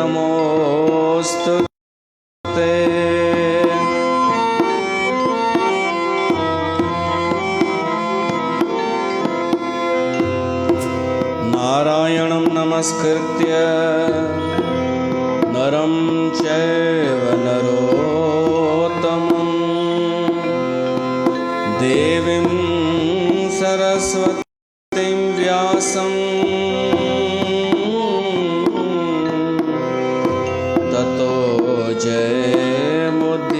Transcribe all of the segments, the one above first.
नमोस्तुते। नारायणं नमस्कृत्य नरं चैव नरोत्तमं देवीं सरस्वतीं व्यासं ततो जयमुदीरयेत्।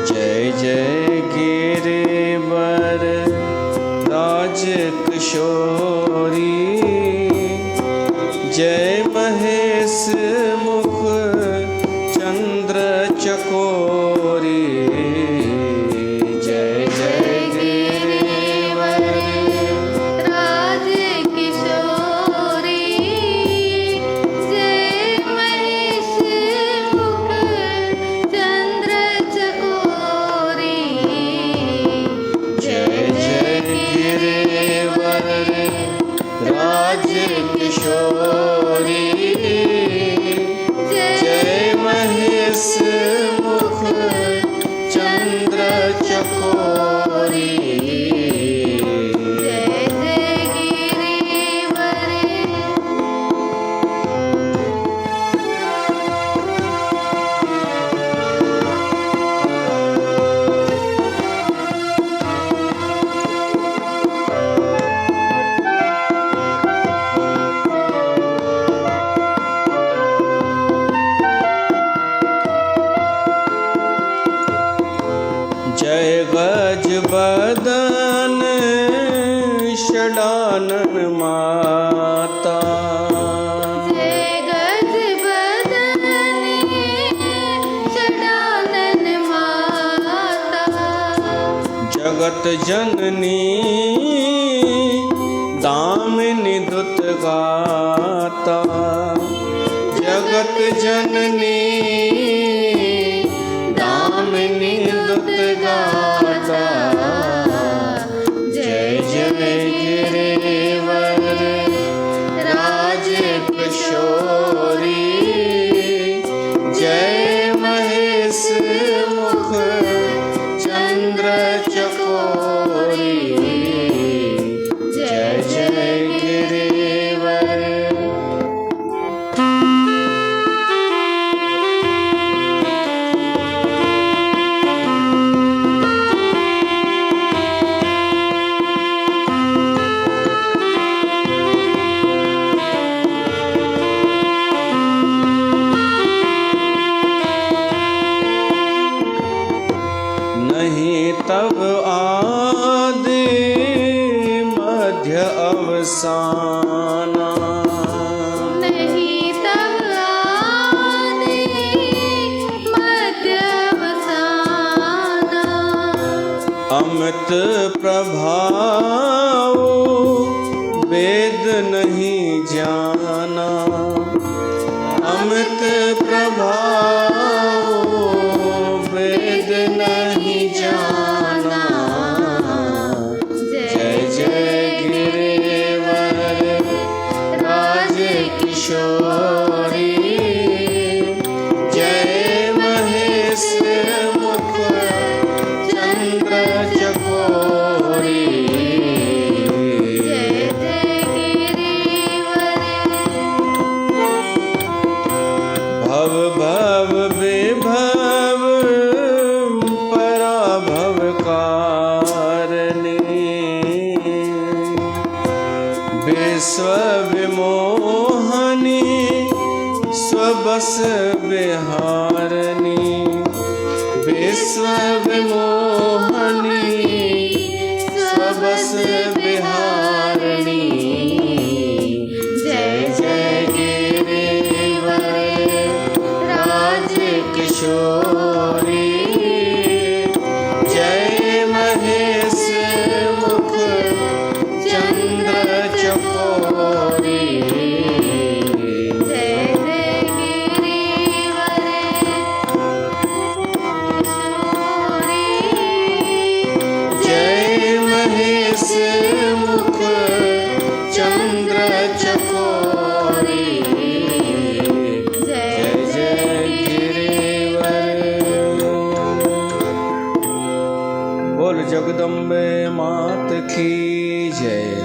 जय जय गिरिवर राजकिशोरी, जय महेश मुख चंद्र चकोरी। जय जय गिरिवर राजकिशोरी, जय महेश मुख चंद्र चकोरी। जय जय गिरिवर राजकिशोरी, जय महेश मुख चंद्र चकोरी। जय जय गिरिवर जय गज बदन षडानन माता, जय गज बदनी षडानन माता। जगत जननी दामिनी दुत गाता। जगत जननी दामिनी दुत गाता। जय जय गिरिवर राजकिशोरी, जय महेश मुख चंद्र चकोरी। जय जय गिरिवर नहीं तब आदि मध्य अवसाना, नहीं तब आदि मध्य अवसाना। अमित प्रभाव वेद नहीं जाना। अमित प्रभाव वेद नहीं जाना। जय जय गिरिवर राजकिशोरी, जय महेश मुख चंद्र चकोरी। जय जय गिरिवर भव भव विभव पराभव कारिणी, विश्व विमोहनी स्वबस विहारिणी। विश्व विमोहनी स्वबस विहारिणी। जय जय गिरिवर राजकिशोरी, जय महेश मुख चंद्र चकोरी। जय जय गिरिवर किशोरी, जय महेश जय।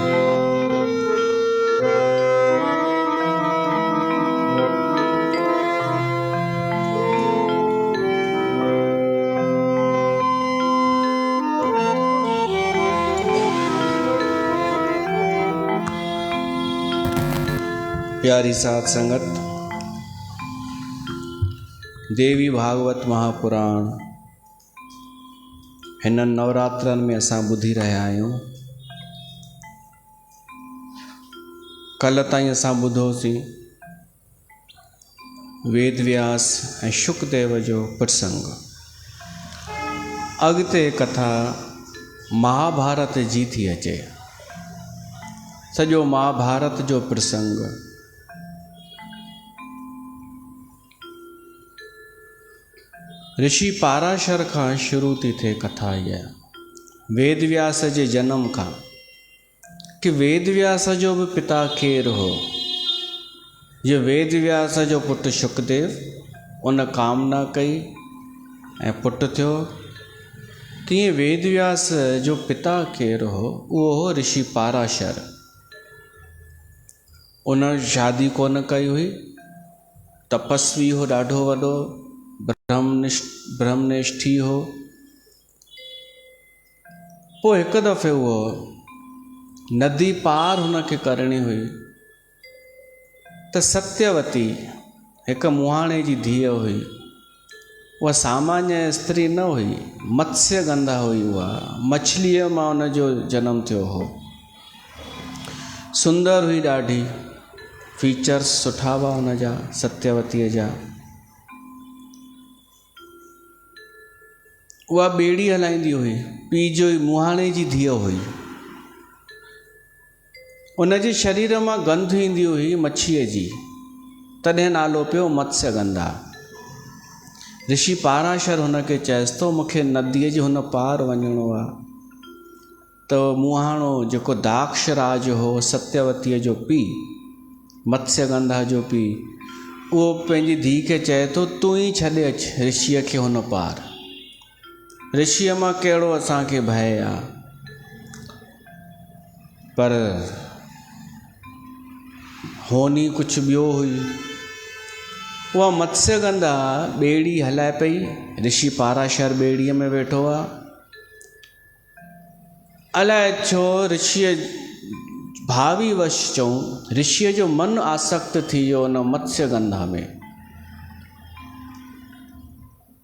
प्यारी साध संगत, देवी भागवत महापुराण हिन नवरात्रनि में असां ॿुधी रहिया आहियूं। कल्ह ताईं असां ॿुधोसीं वेद व्यास ऐं शुकदेव जो प्रसंग। अॻिते कथा महाभारत जी थी अचे। सॼो महाभारत जो प्रसंग ऋषि पाराशर खां शुरू थी थिए। कथा इहा वेद व्यास जे जनम खां, कि वेद व्यास जो बि पिता केरु हो। जो वेद व्यास जो पुटु शुकदेव, उन कामना कई ऐं पुटु थियो। तीअं वेद व्यास जो पिता केरु हो, उहो हो ऋषि पाराशर। उन शादी कोन कई हुई, तपस्वी हो ॾाढो वॾो, ब्रह्मनिष्ठी हो। पोइ हिकु दफ़े उहो नदी पार हुनखे करणी हुई, त सत्यवती हिकु मुहाणे जी धीअ हुई। उहा सामान्य स्त्री न हुई, मत्स्यगंधा हुई। उहा मछलीअ मां हुनजो जनम थियो हो। सुंदर हुई ॾाढी, फीचर्स सुठा हुआ हुनजा, सत्यवतीअ जा। उहा ॿेड़ी हलाईंदी हुई, पीउ जो मुहाणे जी धीअ हुई। उनजे शरीर मां गंध ईंदी हुई मच्छीअ जी, तॾहिं नालो पियो मत्स्यगंधा। ऋषि पाराशर हुनखे चएसि थो, मूंखे नदीअ जे हुन पार वञिणो आहे। त मुहाणो जेको दाक्षराज हो, सत्यवतीअ जो पीउ, मत्स्यगंधा जो पीउ, उहो पंहिंजी धीउ खे चए थो, तूं ई छॾे अच ऋषिअ खे हुन पार। ऋषिअ मां कहिड़ो असांखे भय आहे, पर होनी कुझु ॿियो हुई। उहा मत्स्यगंधा ॿेड़ी हलाए पई, ऋषि पाराशर ॿेड़ीअ में वेठो आहे। अलाए छो ऋषिअ भावी वश चऊं, ऋषिअ जो मन आसक्त थी वियो उन मत्स्यगंधा में,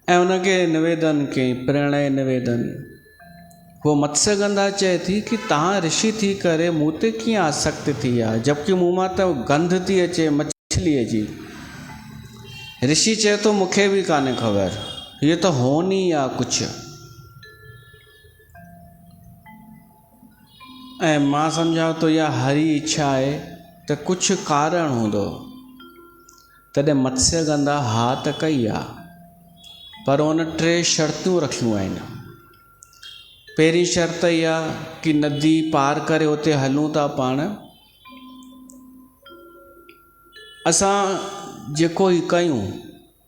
ऐं उनखे निवेदन कई, प्रणय निवेदन। वो मत्स्यगंधा चए थी कि तव्हां ऋषि थी करे मूं ते कीअं आसक्त थी आहे, जबकि मूं मां त गंध थी अचे मछलीअ जी। ऋषि चए थो, मूंखे बि कान्हे ख़बर, हीअ त होनी आहे कुझु। ऐं मां सम्झां थो इहा हरी इच्छा आहे, त कुझु कारण हूंदो। तॾहिं मत्स्यगंधा हा त कई आहे, पर उन 3 शर्तूं रखियूं आहिनि। पहिरीं शर्त इहा कि नदी पार करे उते हलूं था पाण, असां जेको ई कयूं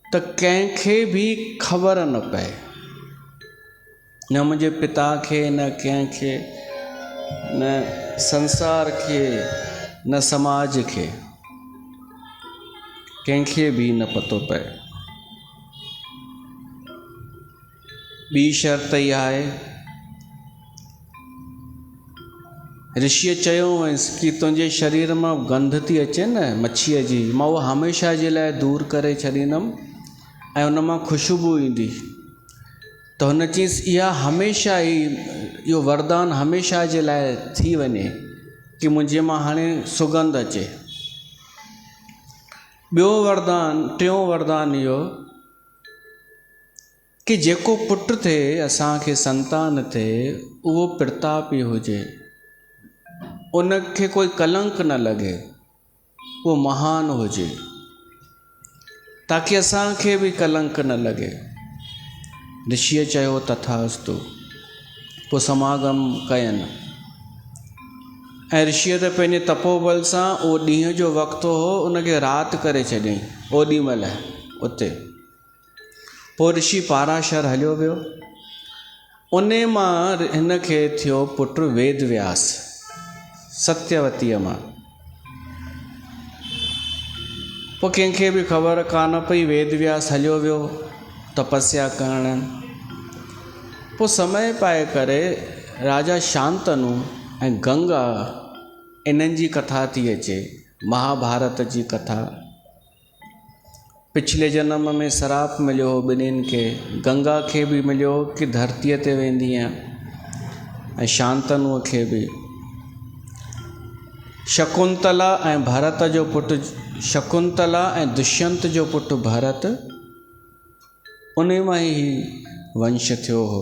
त कंहिंखे बि ख़बर न पए, न मुंहिंजे पिता खे, न कंहिंखे, न संसार खे, न समाज खे, कंहिंखे बि न पतो पए। ॿी शर्त इहा आहे, ऋषिअ चयो हुअसि कि तुंहिंजे शरीर मां गंध थी अचे न मच्छीअ जी, मां उहा हमेशह जे लाइ दूरि करे छॾींदुमि ऐं उन मां ख़ुशबू ईंदी। त हुन चयईंसि, इहा हमेशह ई, इहो वरदान हमेशह जे लाइ थी वञे कि मुंहिंजे मां हाणे सुगंध अचे। ॿियो वरदान, टियों वरदान इहो कि जेको पुटु थिए, असांखे संतान थिए, उहो प्रतापी हुजे, उनखे कोई कलंक न लॻे, उहो महान हुजे, ताकि असांखे बि कलंक न लॻे। ऋषिअ चयो तथास्तु। पोइ समागम कयनि ऐं ऋषिअ त पंहिंजे तपोबल सां उहो ॾींहं जो वक़्तु हो, उनखे राति करे छॾियईं ओॾी महिल उते। पोइ ऋषि पाराशर हलियो वियो। उन मां हिन खे थियो पुटु वेद व्यास। सत्यवतीअ मां। पोइ कंहिंखे बि ख़बर कान पई, वेद व्यास हलियो वियो तपस्या करण। पोइ समय पाए करे राजा शांतनु ऐं गंगा इन्हनि जी कथा थी अचे, महाभारत जी कथा। पिछले जन्म में श्राप मिलियो हो ॿिन्हिनि खे, गंगा खे बि मिलियो कि धरतीअ ते वेंदीअ ऐं शांतनुअ खे बि। शकुंतला ऐं भरत जो पुटु, शकुंतला ऐं दुष्यंत जो पुटु भरत, उन मां ई वंश थियो हो।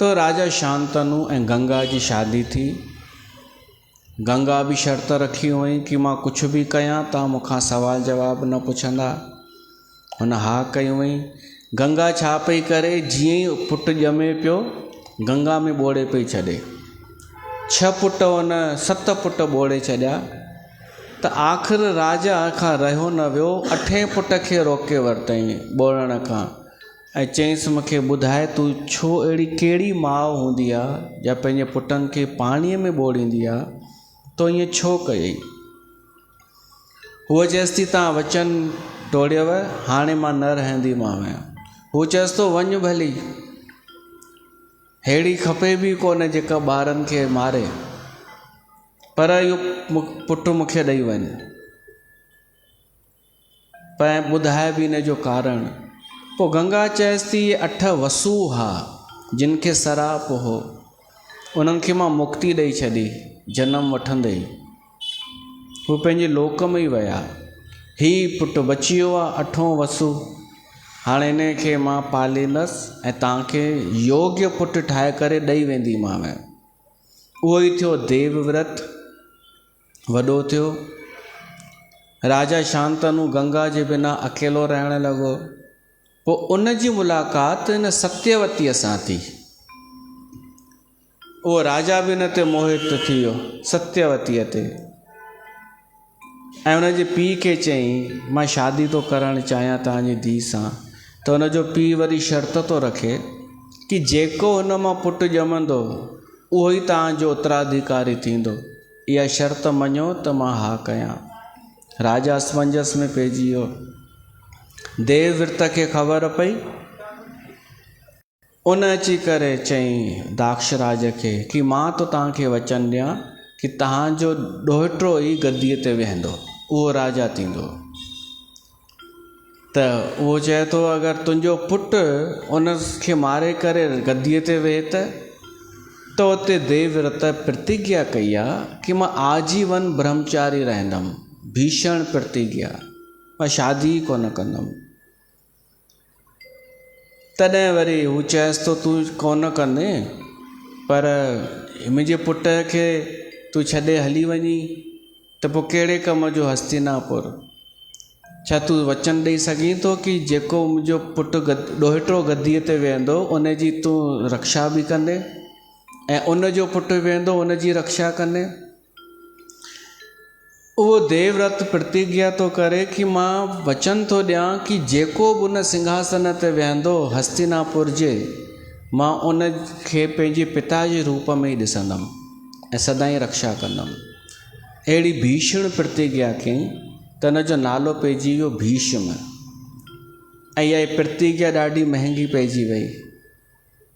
तो राजा शांतनु ऐं गंगा जी शादी थी। गंगा भी शर्त रखी हुई कि मां कुछ भी कयां तव्हां मूंखां सवाल जवाब न पुछंदा। हुन हा कई हुई। गंगा छा पई करे, जीअं ई पुटु ॼमे पियो गंगा में ॿोड़े पई छॾे। 6 पुट हुन 7 पुट ॿोड़े छॾिया। त आख़िर राजा खां रहियो न वियो, 8हें पुट खे रोके वरितईं ॿोड़ण खां ऐं चयईंसि मूंखे ॿुधाए तूं छो अहिड़ी कहिड़ी माउ हूंदी आहे या पंहिंजे पुटनि खे पाणीअ में ॿोड़ींदी आहे, तो ईअं छो कयई। हूअ चएसि थी तव्हां वचन टोड़ियव, हाणे मां न रहंदीमांव। हू चएसि थो वञ भली, अहिड़ी खपे बि कोन जेका ॿारनि खे मारे, पर इहो पुटु मूंखे ॾेई वञ। पर ॿुधाए बि हिन जो कारण। पोइ गंगा चएसि थी इहे 8 वसु हुआ जिन खे सराप हो, उन्हनि खे मां मुक्ति ॾेई छॾी जनम वठंदे ई। हू पंहिंजे लोक में ई विया। हीउ पुटु बची वियो आहे 8हों वसु। हाणे हिन खे मां पालींदसि ऐं तव्हांखे योग्य पुटु ठाहे करे ॾेई वेंदीमांव। उहो ई थियो देवव्रत, वॾो थियो। राजा शांतनु गंगा जे बिना अकेलो रहणु लॻो। पोइ उन जी मुलाक़ात हिन सत्यवतीअ सां थी। उहो राजा बि हिन ते मोहित थी वियो, सत्यवतीअ ते। ऐं हुन जे पीउ खे चयईं मां शादी थो करणु चाहियां तव्हांजी धीउ सां। त हुन जो पीउ वरी शर्त थो रखे कि जेको हुन मां पुटु ॼमंदो उहो ई तव्हांजो उत्तराधिकारी थींदो। इहा शर्त मञो त मां हा कयां। राजा असमंजस में पइजी वियो। देवव्रत खे ख़बर पई। उन अची करे चयईं दाक्षराज खे कि मां तो तव्हांखे वचन ॾियां कि तव्हांजो ॾोहिटो ई गद्दीअ ते वेहंदो, उहो राजा थींदो। त उहो चए थो अगरि तुंहिंजो पुटु उन खे मारे करे गद्दीअ ते वेहे त उते देवव्रत प्रतिज्ञा कई आहे कि मां आजीवन ब्रह्मचारी रहंदमि, भीषण प्रतिज्ञा, मां शादी कोन कंदुमि। तॾहिं वरी हू चएसि थो तूं कोन कंदे, पर मुंहिंजे पुट खे तूं छॾे हली वञी त पोइ कहिड़े कम जो हस्तिनापुर। छा तूं वचन ॾेई सघीं थो कि जेको मुंहिंजो पुटु ॾोहिटो गद्दीअ ते वेहंदो उन जी तूं रक्षा बि कंदे ऐं उन जो पुटु वेहंदो उन जी रक्षा कंदे। उहो देवव्रत प्रतिज्ञा तो करे कि मां वचन थो ॾियां कि जेको बि उन सिंहासन ते वेहंदो हस्तिनापुर जे, मां उन खे पंहिंजे पिता जे रूप में ई ॾिसंदमि ऐं सदाईं रक्षा कंदुमि। अहिड़ी भीषण प्रतिज्ञा कयईं त हुन जो नालो पइजी वियो भीष्म। ऐं इहा प्रतिज्ञा ॾाढी महांगी पइजी वई।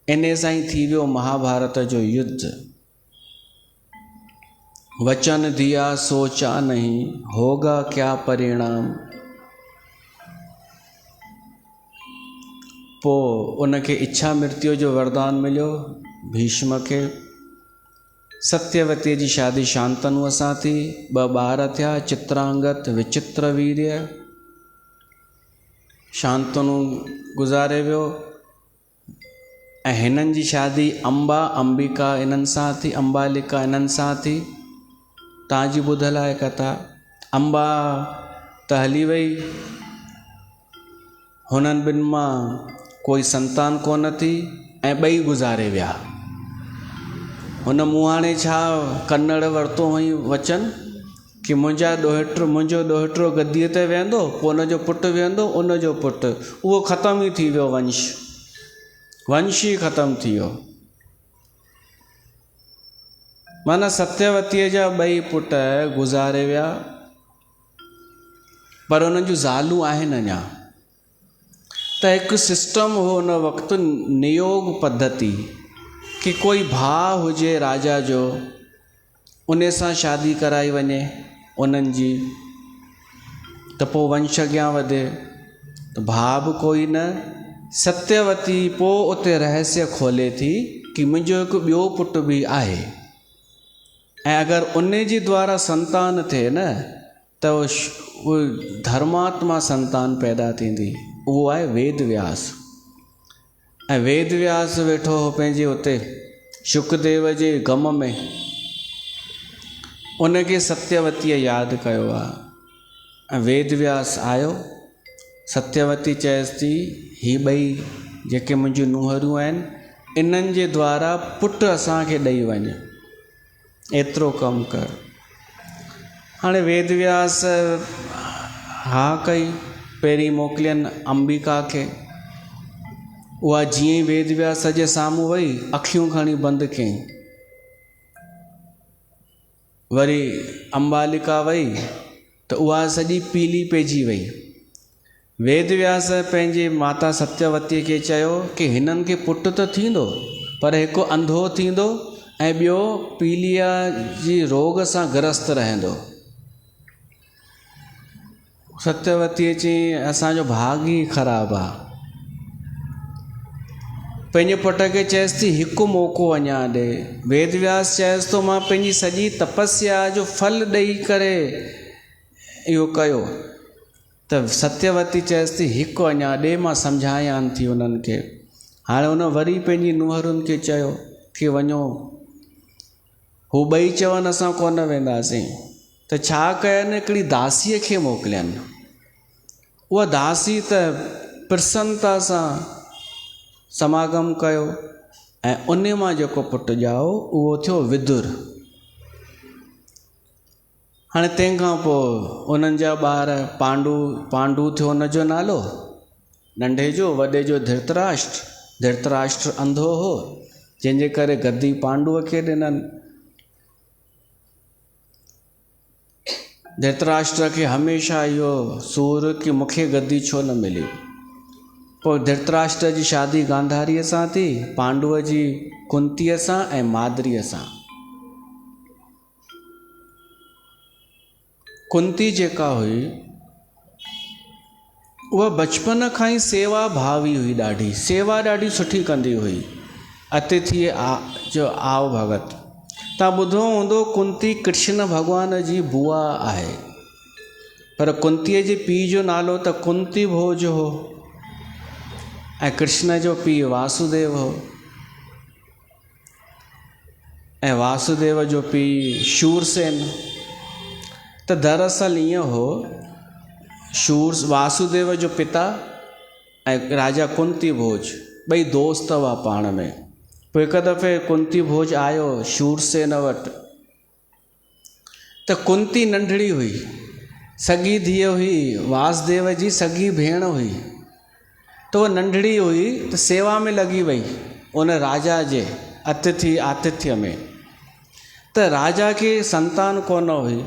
इन सां ई थी वियो महाभारत जो युद्ध। वचन दिया सोचा नहीं होगा क्या परिणाम। पोइ उनखे इच्छा मृत्यु जो वरदान मिलियो भीष्म खे। सत्यवतीअ जी शादी शांतनुअ सां थी। 2 ॿार थिया, चित्रांगत विचित्रवीर्य। शांतनु गुज़ारे वियो ऐं हिननि जी शादी अंबा अंबिका इन्हनि सां थी, अंबालिका इन्हनि सां थी। तव्हांजी ॿुधल आहे कथा। अंबा त हली वई, हुननि ॿिनि मां कोई संतान कोन थी ऐं 2 गुज़ारे विया। हुन मुहाणे छा कन्नड़ वरितो हुई वचन कि मुंहिंजो ॾोहिटो गद्दीअ ते वेहंदो, पोइ उनजो पुटु वेहंदो, उनजो पुटु। उहो ख़तमु ई थी वियो, वंश ई ख़तमु थी वियो। माना सत्यवतीअ जा ॿई पुट गुज़ारे विया, पर उन्हनि जूं ज़ालूं आहिनि अञा। त हिकु सिस्टम हो उन वक़्तु, नियोग पद्धति, कि कोई भाउ हुजे राजा जो, उन सां शादी कराई वञे उन्हनि जी, त पोइ वंश अॻियां वधे। त भाउ बि कोई न, सत्यवती पोइ उते रहस्य खोले थी कि मुंहिंजो हिकु ॿियो पुटु बि आहे, ऐं अगरि उन जी द्वारा संतान थिए न त उहो धर्मात्मा संतान पैदा थींदी, उहो आहे वेद व्यास। ऐं वेद व्यास वेठो हो पंहिंजे उते शुकदेव जे ग़म में, उनखे सत्यवतीअ यादि कयो आहे। ऐं वेद व्यास आयो, सत्यवती चएसि थी ही ॿई जेके मुंहिंजूं नुंहरियूं आहिनि, इन्हनि जे द्वारा पुटु असांखे ॾेई वञ, एतिरो कमु कर। हाणे वेद व्यास हा कई, पहिरीं मोकिलियनि अंबिका खे। उहा जीअं ई वेद व्यास जे साम्हूं वई, अखियूं खणी बंदि कयईं। वरी अंबालिका वई त उहा सॼी पीली पइजी वई। वेद व्यास पंहिंजे माता सत्यवतीअ खे चयो कि हिननि खे पुटु त थींदो, पर हिकु अंधो थींदो ऐं ॿियो पीलिया जी रोग सां ग्रस्त रहंदो। सत्यवतीअ चई असांजो भाग ई ख़राबु आहे। पंहिंजे पुट खे चएसि थी हिकु मौक़ो अञा ॾे। वेद व्यास चएसि थो मां पंहिंजी सॼी तपस्या जो फल ॾेई करे इहो कयो। त सत्यवती चएसि थी हिकु अञा ॾे, मां सम्झायां थी उन्हनि खे। हाणे उन वरी पंहिंजी नुंहरुनि खे चयो कि वञो, हू ॿई चवनि असां कोन वेंदासीं। त छा कयनि, हिकिड़ी दासीअ खे मोकिलियनि। उहा दासी त प्रसन्नता सां समागम कयो, ऐं उन मां जेको पुटु ॼाओ उहो थियो विदुर। हाणे तंहिंखां पोइ उन्हनि जा ॿार, पांडु थियो उनजो नालो, नंढे जो, वॾे जो धृतराष्ट्र। धृतराष्ट्र अंधो हो, जंहिंजे करे गद्दी पांडुअ खे ॾिननि। धृतराष्ट्र खे हमेशह इहो सूर कि मूंखे गद्दी छो न मिली। पोइ धृतराष्ट्र जी शादी गांधारीअ सां थी, पांडुअ जी कुंतीअ सां ऐं माद्रीअ सां। कुंती जेका हुई उहा बचपन खां ई सेवा भावी हुई, ॾाढी सेवा ॾाढी सुठी कंदी हुई। अतिथि जो आव भगत। तव्हां ॿुधो हूंदो कुंती कृष्ण भॻवान जी बुआ आहे, पर कुंतीअ जे पीउ जो नालो त कुंती भोज हो, ऐं कृष्ण जो पीउ वासुदेव हो, ऐं वासुदेव जो पीउ शूरसेन। त दरअसल ईअं हो, वासुदेव जो पिता ऐं राजा कुंती भोज ॿई दोस्त हुआ पाण में। पोइ हिकु दफ़े कुंती भोज आयो शूरसेन वटि। त कुंती नंढड़ी हुई, सॻी धीअ हुई, वासुदेव जी सॻी भेण हुई। त उहा नंढड़ी हुई त सेवा में लॻी वई उन राजा जे आतिथ्य में। त राजा खे संतान कोन हुई।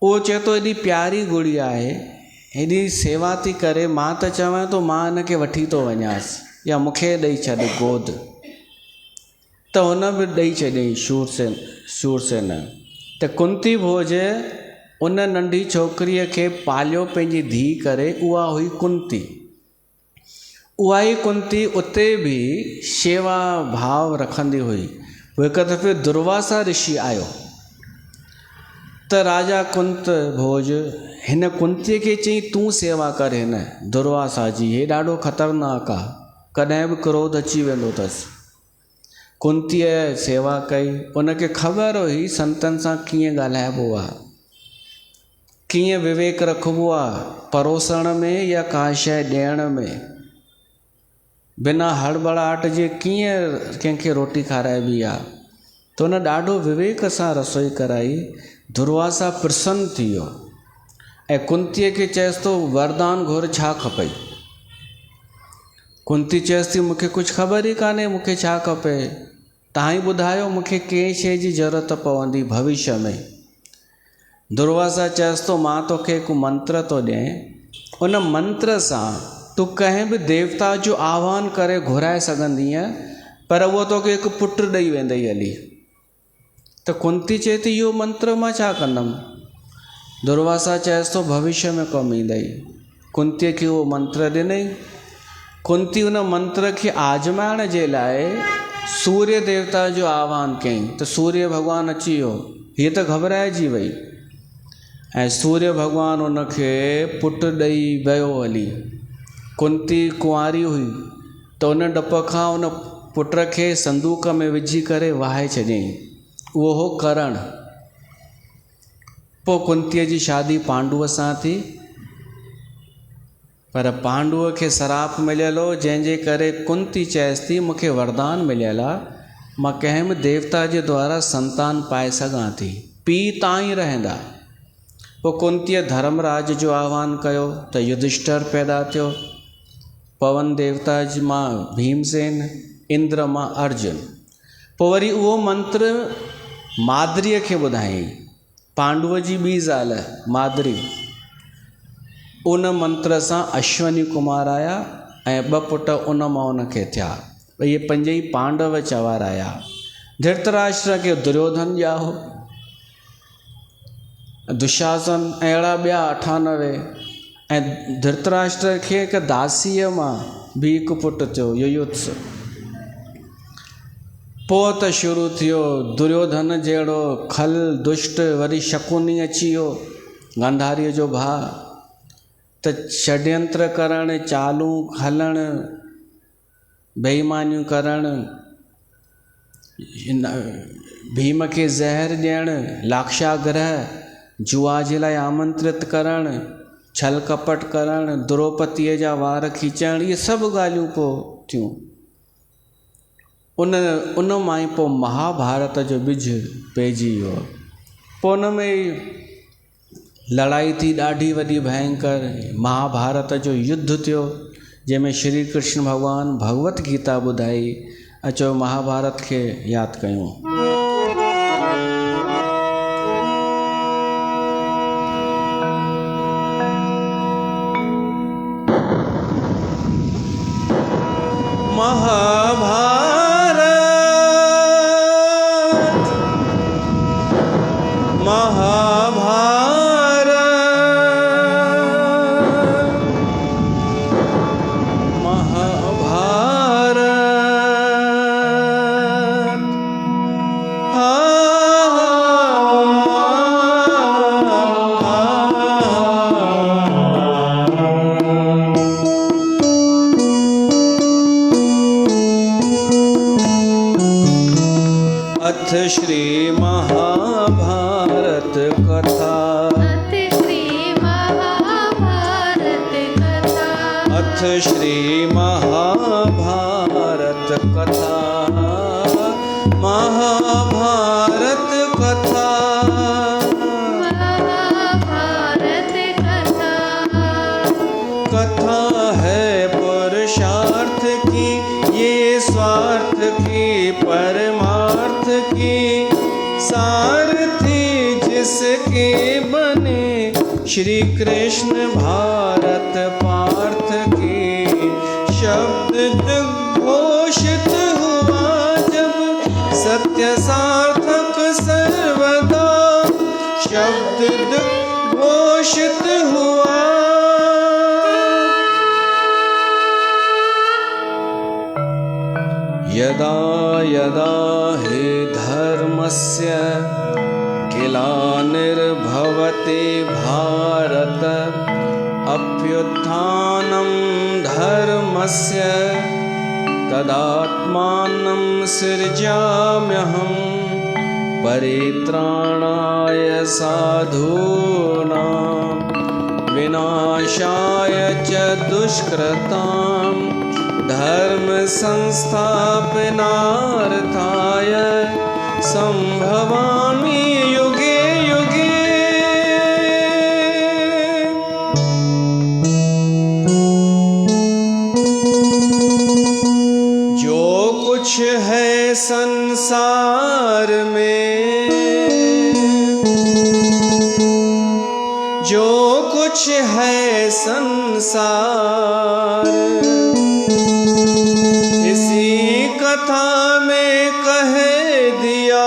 उहो चए थो एॾी प्यारी गुड़िया आहे, हेॾी सेवा थी करे, मां त चवां थो मां हिनखे वठी थो वञासि, या मूंखे ॾेई छॾ गोद। त हुन बि ॾेई छॾियईं शूरसेन। त कुंती भोज उन नंढी छोकिरीअ खे पालियो पंहिंजी धीउ करे, उहा हुई कुंती। उहा ई कुंती उते बि शेवा भाव रखंदी हुई। हिकु दफ़े दुर्वासा ऋषि आयो त राजा कुंत भोज हिन कुंतीअ खे चई तूं सेवा कर हिन दुर्वासा जी, हे ॾाढो ख़तरनाक आहे, कॾहिं बि क्रोध अची वेंदो अथसि। कुंतीअ सेवा कई। उनखे ख़बर हुई संतनि सां कीअं ॻाल्हाइबो आहे, कीअं विवेक रखिबो आहे, परोसण में या का शइ ॾियण में, बिना हड़बड़ाहट जे कीअं कंहिंखे रोटी खाराइबी आहे। त हुन ॾाढो विवेक सां रसोई कराई। दुर्वासा प्रसन्न थी वियो ऐं कुंतीअ खे चएसि थो वरदान घुर, छा खपई। कुंती चएसि थी मूंखे कुझु ख़बर ई कान्हे मूंखे छा खपे। तव्हां ई ॿुधायो मूंखे कंहिं शइ जी ज़रूरत पवंदी भविष्य में। दुर्वासा चएसि थो मां तोखे हिकु मंत्र थो ॾियां, उन मंत्र सां तूं कंहिं बि देवता जो आह्वान करे घुराए सघंदीअ, पर उहो तोखे हिकु पुटु ॾेई वेंदई हली। त कुंती चए थी इहो मंत्र मां छा कंदमि? दुर्वासा चएसि थो भविष्य में कमु ईंदई। कुंतीअ खे उहो मंत्र ॾिनई। कुंती उन मंत्र खे आज़माइण जे लाइ सूर्य देवता जो आह्वान कयईं, त सूर्य भॻवानु अची वियो। हीअ त घबराइजी वई ऐं सूर्य भॻवानु उनखे पुटु ॾेई वियो हली। कुंती कुंवारी हुई त उन डप खां उन पुट खे संदूक में विझी करे वाहे छॾियईं। उहो हो करण। पोइ कुंतीअ जी शादी पांडुअ सां थी, पर पांडुअ खे सराप मिलियल हो, जंहिंजे करे कुंती चएसि थी मूंखे वरदान मिलियल आहे, मां कंहिं बि देवता जे द्वारा संतान पाए सघां थी, पीउ तव्हां ई रहंदा। पोइ कुंतीअ धर्मराज जो आह्वान कयो त युधिष्ठिर पैदा थियो, पवन देवता जी मां भीमसेन, इंद्र मां अर्जुन। पोइ वरी उहो मंत्र माद्रीअ खे ॿुधायईं, पांडुअ जी ॿी ज़ाल माद्री। उन मंत्र सां अश्वनी कुमार आया ऐं 2 पुट उन मां उनखे थिया। इहे 5 ई पांडव चवाराया। धृतराष्ट्र खे दुर्योधन ॼाओ, दुशासन अहिड़ा ॿिया 98, ऐं धृतराष्ट्र खे हिकु दासीअ मां बि हिकु पुटु थियो युयुत्स। पोइ त शुरू थियो दुर्योधन जहिड़ो खल दुष्ट, वरी शकुनी अची वियो गांधारीअ जो भाउ, त षड्यंत्र करणु, चालू हलणु, बेईमानियूं करणु, भीम खे ज़हर ॾियणु, लाक्षाग्रह, जुआ जे लाइ आमंत्रित करणु, छल कपट करणु, द्रौपदीअ जा वार खींचणु, इहे सभु ॻाल्हियूं पोइ थियूं। उन मां ई पोइ महाभारत जो ॿिज पइजी वियो। पोइ उन में लड़ाई थी ॾाढी वॾी भयंकर, महाभारत जो युद्ध थियो, जंहिंमें श्री कृष्ण भॻवानु भगवत गीता ॿुधाई। अचो महाभारत खे यादि कयूं। श्री महाभारत कथा, अथ श्री महाभारत कथा, अथ श्री महाभारत कथा, महाभारत कथा, महाभारत कथा, कथा है पुरुषार्थ की, ये स्वार्थ की, परमार्थ की, सारथी जिसके बने, श्री कृष्ण भारत पार्थ की। शब्द घोषित हुआ जब, सत्य सार्थक सर्वदा, शब्द घोषित हुआ। यदा यदा हि धर्मस्य ग्लानिर्भवति भारत, अभ्युत्थानं धर्मस्य तदात्मानं सृजाम्यहं, परित्राणाय साधूनां, विनाशाय च दुष्कृतां, धर्म संस्थापनार्थाय संभवामि युगे युगे। जो कुछ है संसार संसार में जो कुछ है संसार, इसी कथा में कह दिया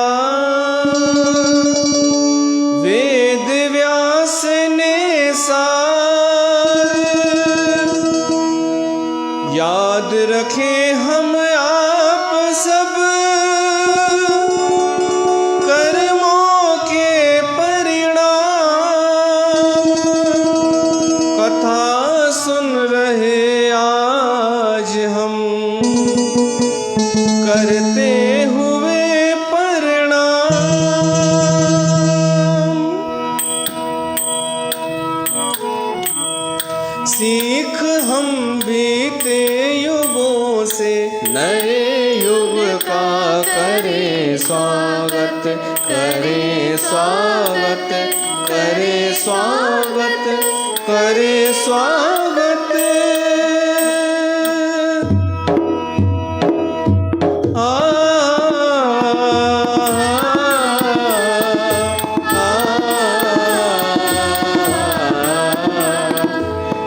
वेद व्यास ने सार। याद रखें हम आप सब कर्मों के परिणाम, कथा सुन रहे आज हम करते हुए परिणाम। सीख हम बीते युगों से नए युग का करें स्वागत, करें स्वागत, करें स्वागत, करें स्वागत।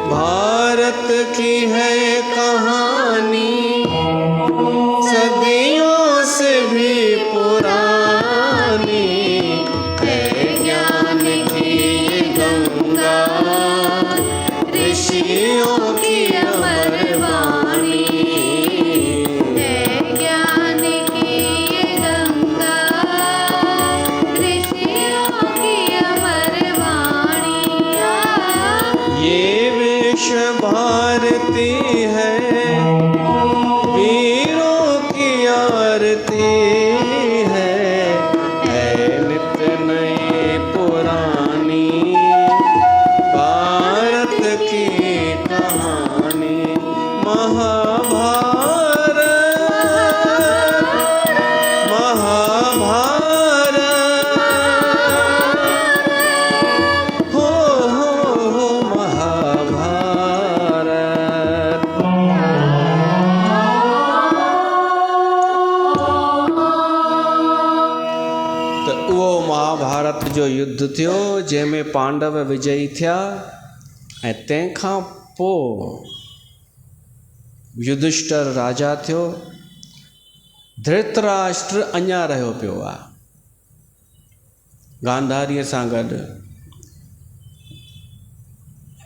भारत की है कहानी सदियों से भी पुरानी, है ज्ञान की ये गंगा ऋषियों की अमर वाणी, है ज्ञान की ये गंगा ऋषियों की अमर वाणी। ये विश्व भारती है वीरों की आरती है नित्य नई पुरानी भारत की कहानी। महाभारत, महाभारत, हो महाभारत। तो वो महाभारत जो युद्ध थियो जंहिंमें पांडव विजयी थिया ऐं तंहिंखां पोइ युधिष्ठिर राजा थियो, धृतराष्ट्र अञा रहियो पियो आहे गांधारीअ सां गॾु।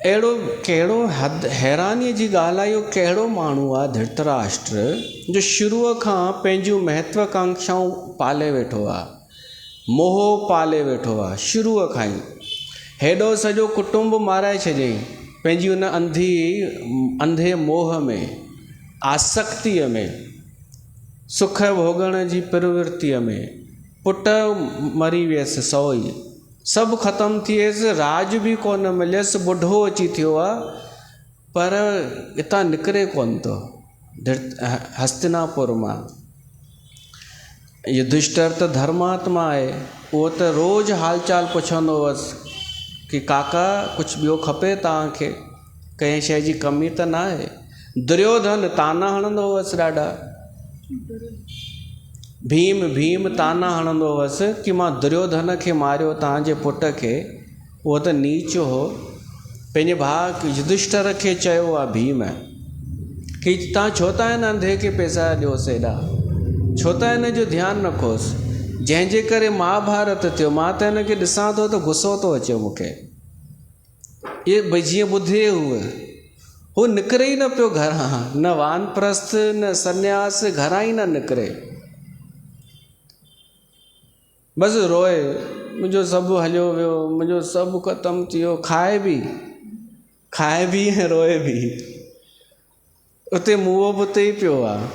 अहिड़ो कहिड़ो हैरानीअ जी ॻाल्हि आहे, इहो कहिड़ो माण्हू आहे धृतराष्ट्र जो शुरूअ खां पंहिंजूं महत्वाकांक्षाऊं पाले वेठो आहे, मोह पाले वेठो आहे शुरूअ खां ई। हेॾो सॼो कुटुंब माराए छॾियईं पंहिंजी उन अंधे मोह में, आसक्तिअ में, सुख भोगण जी प्रवृत्तिअ में। पुट मरी वियसि सौई, सभु ख़तमु थी वियसि, राज बि कोन मिलियसि, ॿुढो अची थियो आहे, पर हितां निकिरे कोन थो हस्तिनापुर मां। युधिष्ठिर त धर्मात्मा आहे, उहो त रोज़ु हालचाल पुछंदो हुअसि कि काका कुझु ॿियो खपे तव्हांखे, कंहिं शइ जी कमी त न आहे। दुर्योधन ताना हणंदो हुअसि ॾाढा, भीम ताना हणंदो हुअसि कि मां दुर्योधन खे मारियो तव्हांजे पुट खे, उहो त नीच हो। पंहिंजे भाउ युधिष्ठिर खे चयो आहे भीम कि तव्हां छो था हिन अंधे खे पैसा ॾियोसि एॾा, छो त हिन जो ध्यानु रखोसि, जंहिंजे करे महाभारत थियो। मां त हिन खे ॾिसां थो त गुस्सो थो अचे मूंखे। इहे भई जीअं ॿुधे हू निकिरे ई न पियो घरां, न वानप्रस्थ न सन्यास, घरां ई न निकिरे, बसि रोए, मुंहिंजो सभु हलियो वियो, मुंहिंजो सभु ख़तमु थी वियो। खाए बि ऐं रोए बि, उते मुंहुं बि उते ई पियो आहे।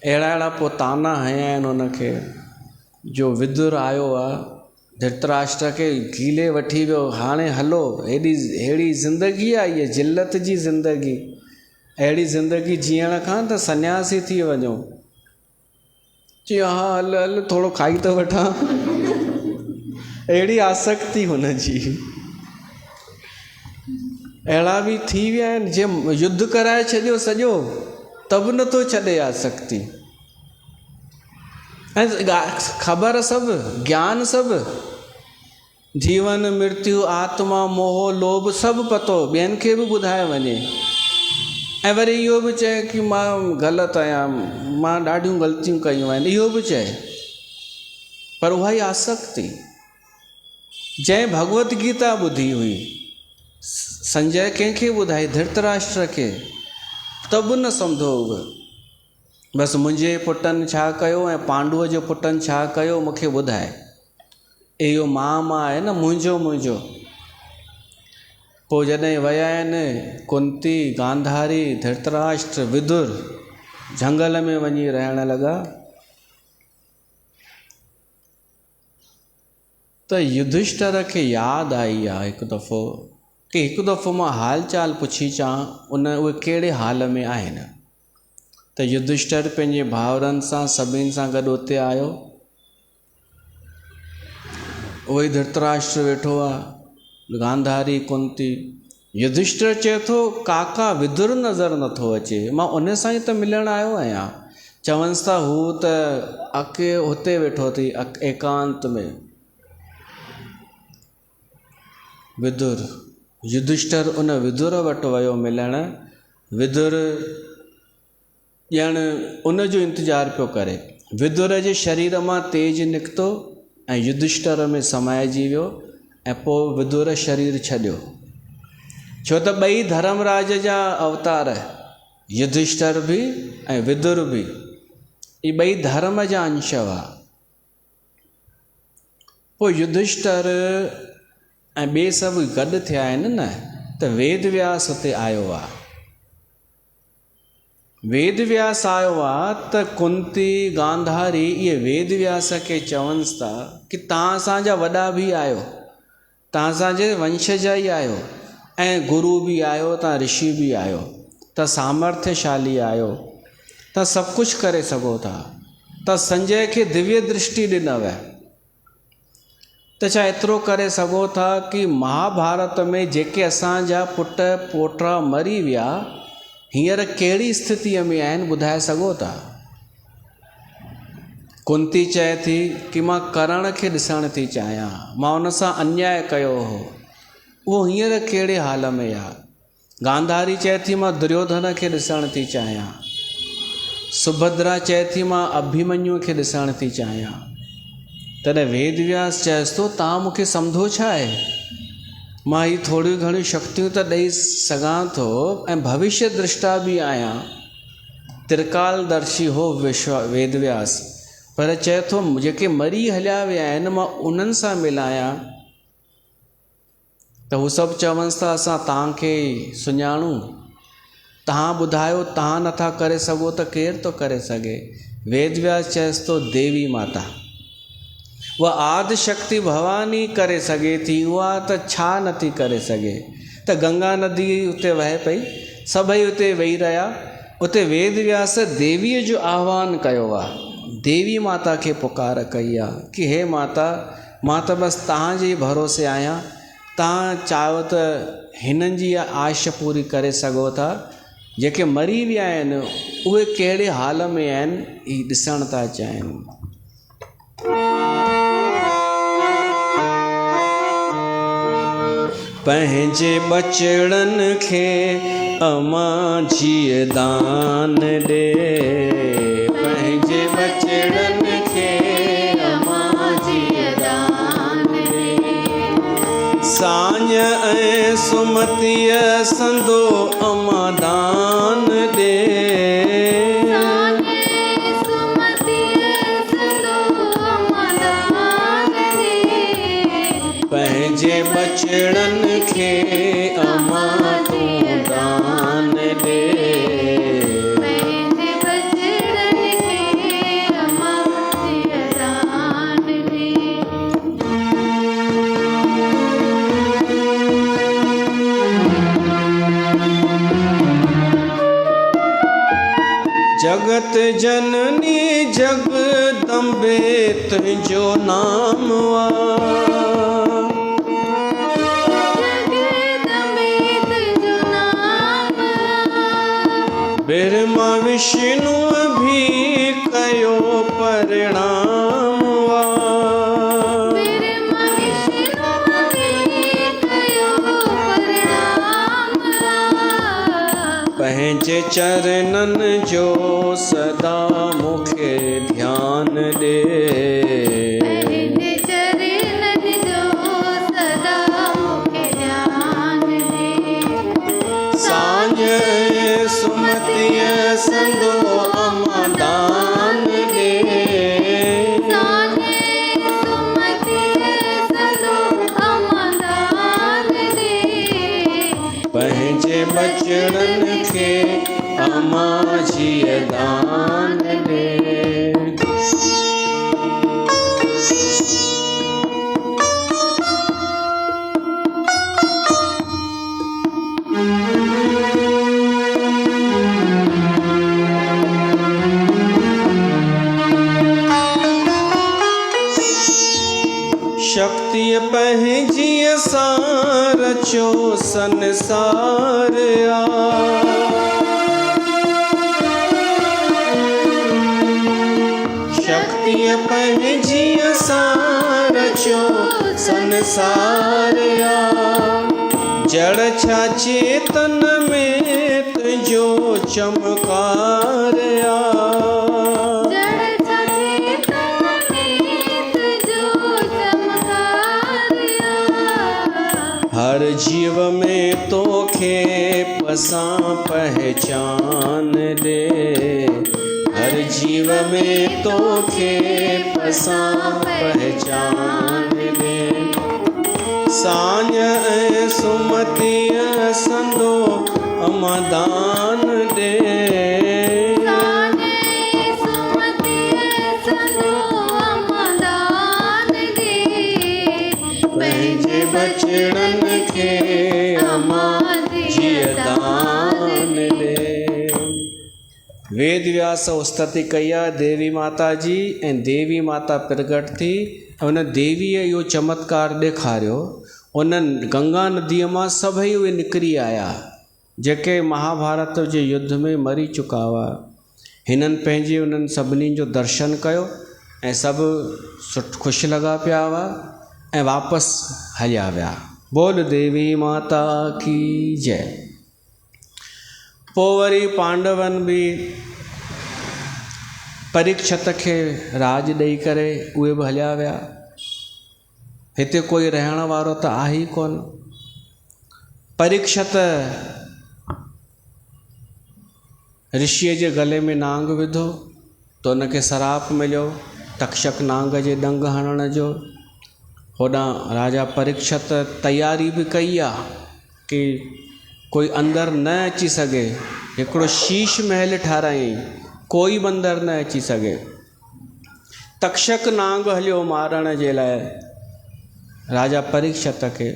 अहिड़ा पोइ ताना हया आहिनि उनखे, जो विदुर आयो आहे धृतराष्ट्र खे गीले वठी वियो। हाणे हलो, अहिड़ी ज़िंदगी आहे इहा जिल्लत जी ज़िंदगी, अहिड़ी ज़िंदगी जीअण खां त सन्यासी थी वञो। चयो हा हल थोरो खाई थो वठां, अहिड़ी आसक्ति हुनजी। अहिड़ा बि थी विया आहिनि जंहिं युद्ध कराए छॾियो सॼो, तब नथो छॾे आसक्ति। ऐं ख़बर सभु, ज्ञान सभु, जीवन मृत्यु आत्मा मोह लोभ सभु पतो ॿियनि खे बि ॿुधाए वञे। ऐं वरी इहो बि चए कि मां ग़लति आहियां, मां ॾाढियूं ग़लतियूं कयूं आहिनि, इहो बि चए। पर उहा ई आसक्ति जंहिं भगवत गीता ॿुधी हुई, संजय कंहिंखे ॿुधाई? धृतराष्ट्र खे। त बि न सम्झो उहो। बसि मुंहिंजे पुटनि छा कयो ऐं पांडुअ जे पुटनि छा कयो मूंखे ॿुधाए। इहो मां आहे न, मुंहिंजो। पोइ जॾहिं विया आहिनि कुंती, गांधारी, धृतराष्ट्र, विदुर झंगल में वञी रहण लॻा, त युधिष्ठिर खे यादि आई आहे हिकु दफ़ो कि हिकु दफ़ो मां हाल चाल पुछी अचां उहे कहिड़े हाल में आहिनि। त युधिष्ठिर पंहिंजे भाउरनि सां सभिनि सां गॾु उते आयो। उहो ई धृतराष्ट्र वेठो आहे, गांधारी, कुंती। युधिष्ठिर चए थो काका विदुर नज़र नथो अचे, मां उन सां ई त मिलण आयो आहियां। चवनिसि था हू त हुते वेठो अथई एकांत में। विदुर, युधिष्ठिर उन विदुर वटि वियो मिलण। विदुर ॼण उन जो इंतज़ारु पियो करे। विदुर जे शरीर मां तेज निकितो ऐं युधिष्ठिर में समाइजी वियो ऐं पोइ विदुर शरीर छॾियो। छो त ॿई धर्मराज जा अवतार, युधिष्ठिर बि ऐं विदुर बि, इहे ॿई धर्म जा अंश हुआ। पोइ युधिष्ठिर ऐं ॿिए सभु गॾु थिया आहिनि न, त वेदव्यास हुते आयो आहे। वेदव्यास आयो आहे त कुंती, गांधारी इहे वेदव्यास खे चवनिसि था कि तव्हां असांजा वॾा बि आहियो, तव्हां असांजे वंश जा ई आहियो, ऐं गुरु बि आहियो, तव्हां ऋषि बि आहियो, तव्हां सामर्थ्यशाली आहियो, तव्हां सभु कुझु करे सघो था। त संजय खे दिव्य दृष्टि ॾिनव त छा एतिरो करे सघो था कि महाभारत में जेके असांजा पुट पोटा मरी विया हींअर कहिड़ी स्थितीअ में आहिनि ॿुधाए सघो था? कुंती चए थी कि मां करण खे ॾिसण थी चाहियां, मां उन सां अन्याय कयो हो, उहो हींअर कहिड़े हाल में आहे। गांधारी चए थी मां दुर्योधन खे ॾिसण थी चाहियां। सुभद्रा चए थी मां अभिमन्यु खे ॾिसण थी चाहियां। तॾहिं वेदव्यास चएसि थो तव्हां मूंखे सम्झो छा आहे, मां ही थोड़ियूं घणियूं शक्तियूं त ॾेई सघां थो ऐं भविष्य दृष्टा बि आहियां। त्रिकालदर्शी हो वेदव्यास, पर चए थो जेके मरी हलिया विया आहिनि मां उन्हनि सां मिलायां। त हू सभु चवनिसि था असां तव्हांखे सुञाणूं, तव्हां ॿुधायो, तव्हां नथा करे सघो त केरु थो करे सघे? वेदव्यास चएसि थो देवी माता, उहा आदि शक्ति भवानी करे सघे थी, उहा त छा नथी करे सघे? त गंगा नदी उते वहे पई, सभई उते वेही रहिया। उते वेदव्यास देवीअ जो आह्वान कयो आहे, देवी माता खे पुकार कई आहे कि हे माता, मां त बसि तव्हांजे भरोसे आहियां, तव्हां चाहियो त हिननि जी आश पूरी करे सघो था। जेके मरी विया आहिनि उहे कहिड़े हाल में आहिनि ही ॾिसण था चाहिनि। पंहिंजे बचड़नि खे अमां जीअ दान ॾे, पंहिंजे बचड़नि खे अमां जीअ दान ॾे। साञ ऐं सुमतीअ संदो अमां दान ॾे, पंहिंजे बचड़नि खे अमां तूं दान ॾे, पंहिंजे बचड़नि खे अमां जीअ दान ॾे। जगत जननी जगदम्बे तुंहिंजो नाम आहे, ब्रह्मा विष्णु भी कयो परिणाम। पंहिंजे चरणनि जो सदा मूंखे ध्यान ॾे। पंहिंजे चरणनि जो सदा मूंखे ध्यान ॾे। सांझ सुमतीअ संदो अमादान ॾे। सांझे सुमतीअ संदो अमादान ॾे। पंहिंजे बचड़नि खे अमा जीअ दान ॾे। शक्तिअ पंहिंजीअ सां रचो संसार आ। शक्तिअ पंहिंजीअ सां रचो संसार आ। जड़ छा चेतन में तुंहिंजो चमकार आ। हर जीव में तोखे पसां पहचान ॾे। हर जीव में तोखे पसां पहचान ॾे। सांझ ऐं सुमतीअ संदो अमादान ॾे। पंहिंजे बचड़नि खे अमा जीअ दान ॾे। वेद व्यास स्तुति कई आहे देवी माता जी, ऐं देवी माता प्रगट थी उन देवीअ इहो चमत्कार ॾेखारियो। उन्हनि गंगा नदीअ मां सभई उहे निकिरी आया जेके महाभारत जे युद्ध में मरी चुका हुआ। हिननि पंहिंजे उन्हनि सभिनी जो दर्शन कयो ऐं सभु ख़ुशि लॻा पिया हुआ ऐं वापसि हलिया विया। बोल देवी माता की जय। पोइ वरी पांडवनि बि परीक्षित खे राज ॾेई करे उहे बि हलिया विया। हिते कोई रहण वारो त आहे ई कोन। परीक्षित ऋषिअ जे गले में नांग विधो त उनखे सराप मिलियो तक्षक नांग जे डंग हणण जो। होॾां राजा परीक्षित तयारी बि कई आहे कि कोई अंदरि न अची सघे। हिकिड़ो शीश महल ठारायईं, कोई बि अंदरि न अची सघे। तक्षक नांग हलियो मारण जे लाइ राजा परीक्षित खे,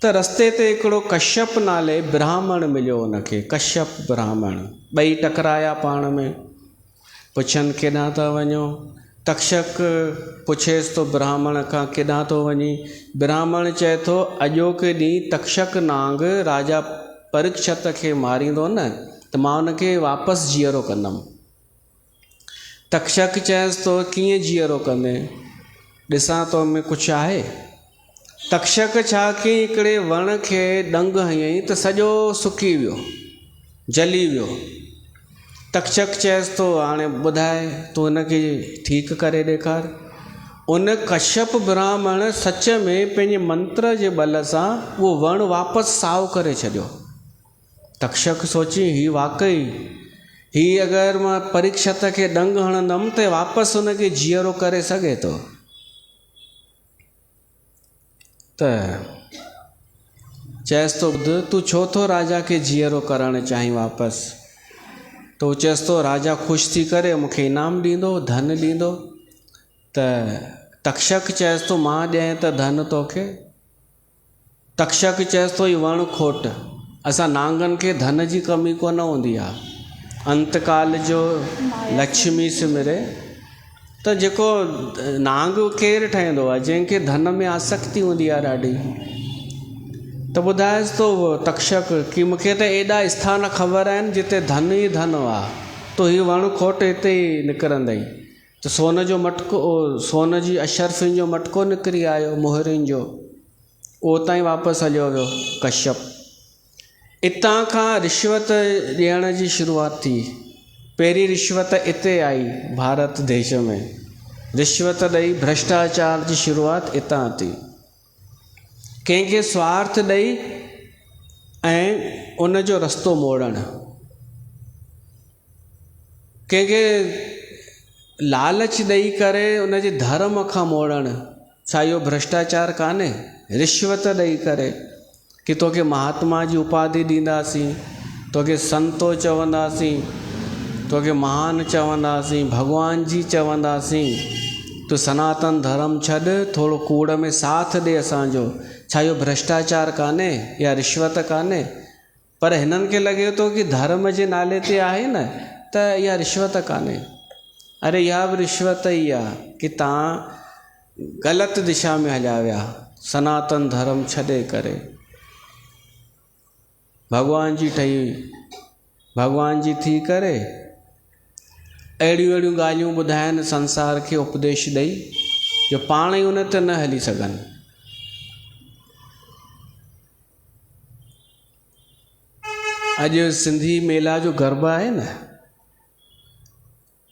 त रस्ते ते हिकिड़ो कश्यप नाले ब्राह्मण मिलियो उनखे। कश्यप ब्राह्मण ॿई टकराया पाण में। पुछनि केॾांहुं था वञो? तक्षक पुछेसि तो ब्राह्मण खां केॾांहुं थो वञी? ब्राह्मण चए थो अॼोके ॾींहुं तक्षक नांग राजा परीक्षित खे मारींदो न त मां उनखे वापसि जीअरो कंदुमि। तक्षक चएसि थो कीअं जीअरो कंदे? ॾिसां तो में कुझु आहे। तक्षक छा कयईं, हिकिड़े वण खे डंग हयईं त सॼो सुकी वियो, जली वियो। तक्षक चएसि थो हाणे ॿुधाए तूं हिनखे ठीकु करे ॾेखार। उन कश्यप ब्राह्मण सच में पंहिंजे मंत्र जे बल सां उहो वण वापसि साओ करे छॾियो। तक्षक सोची ही वाक़ई ही अगरि मां परीक्षित खे डंग हणंदुमि त वापसि हुनखे जीअरो करे सघे थो। त चएसि थो ॿुध तूं छो थो राजा खे जीअरो करणु चाहीं वापसि? तो चएसि थो राजा ख़ुशि थी करे मूंखे इनाम ॾींदो, धन ॾींदो। त तक्षक चएसि थो मां ॾियां त धन तोखे? तक्षक चएसि थो हीउ वण खोट, असां नांगनि खे धन जी कमी कोन हूंदी आहे। अंतकाल जो लक्ष्मी सिमरे त जेको नांग केरु ठहींदो आहे? जंहिंखे धन में आसक्ति हूंदी आहे ॾाढी। त ॿुधाएसि थो तक्षक कि मूंखे त एॾा स्थान ख़बर आहिनि जिते धन ई धन आहे, तो हीउ वण खोट हिते ई निकिरंदई। त सोन जो मटको, सोन जी अशर्फ़ियुनि जो मटको निकिरी आयो मोहरियुनि जो, उहो ताईं वापसि हलियो वियो कश्यप। इतां खां रिश्वत ॾियण जी शुरूआति थी। पहिरीं रिश्वत इते आई भारत देश में, रिश्वत ॾेई भ्रष्टाचार जी शुरूआति इतां थी। कंहिंखे स्वार्थ ॾेई ऐं उन जो रस्तो मोड़णु, कंहिंखे लालच ॾेई करे उन जे धर्म खां मोड़णु, छा इहो भ्रष्टाचार कान्हे? रिश्वत ॾेई करे कि तोखे महात्मा जी उपाधि ॾींदासीं, तोखे संतो चवंदासीं, तोखे महान चवंदासीं, भॻवान जी चवंदासीं, तूं सनातन धर्म छॾ, थोरो कूड़ में साथ ॾे असांजो। छा इहो भ्रष्टाचार कान्हे या रिश्वत कान्हे? पर हिननि खे लॻे थो कि धर्म जे नाले ते आहे न त इहा रिश्वत कान्हे। अरे इहा बि रिश्वत ई आहे कि तव्हां ग़लति दिशा में हलिया विया, सनातन धर्म छॾे करे भॻवान जी ठही, भॻवान जी थी करे अहिड़ियूं अहिड़ियूं ॻाल्हियूं ॿुधाइनि संसार खे उपदेश ॾेई जो पाण ई उन ते न हली सघनि। अॼु सिंधी मेला जो गरबा आहे न,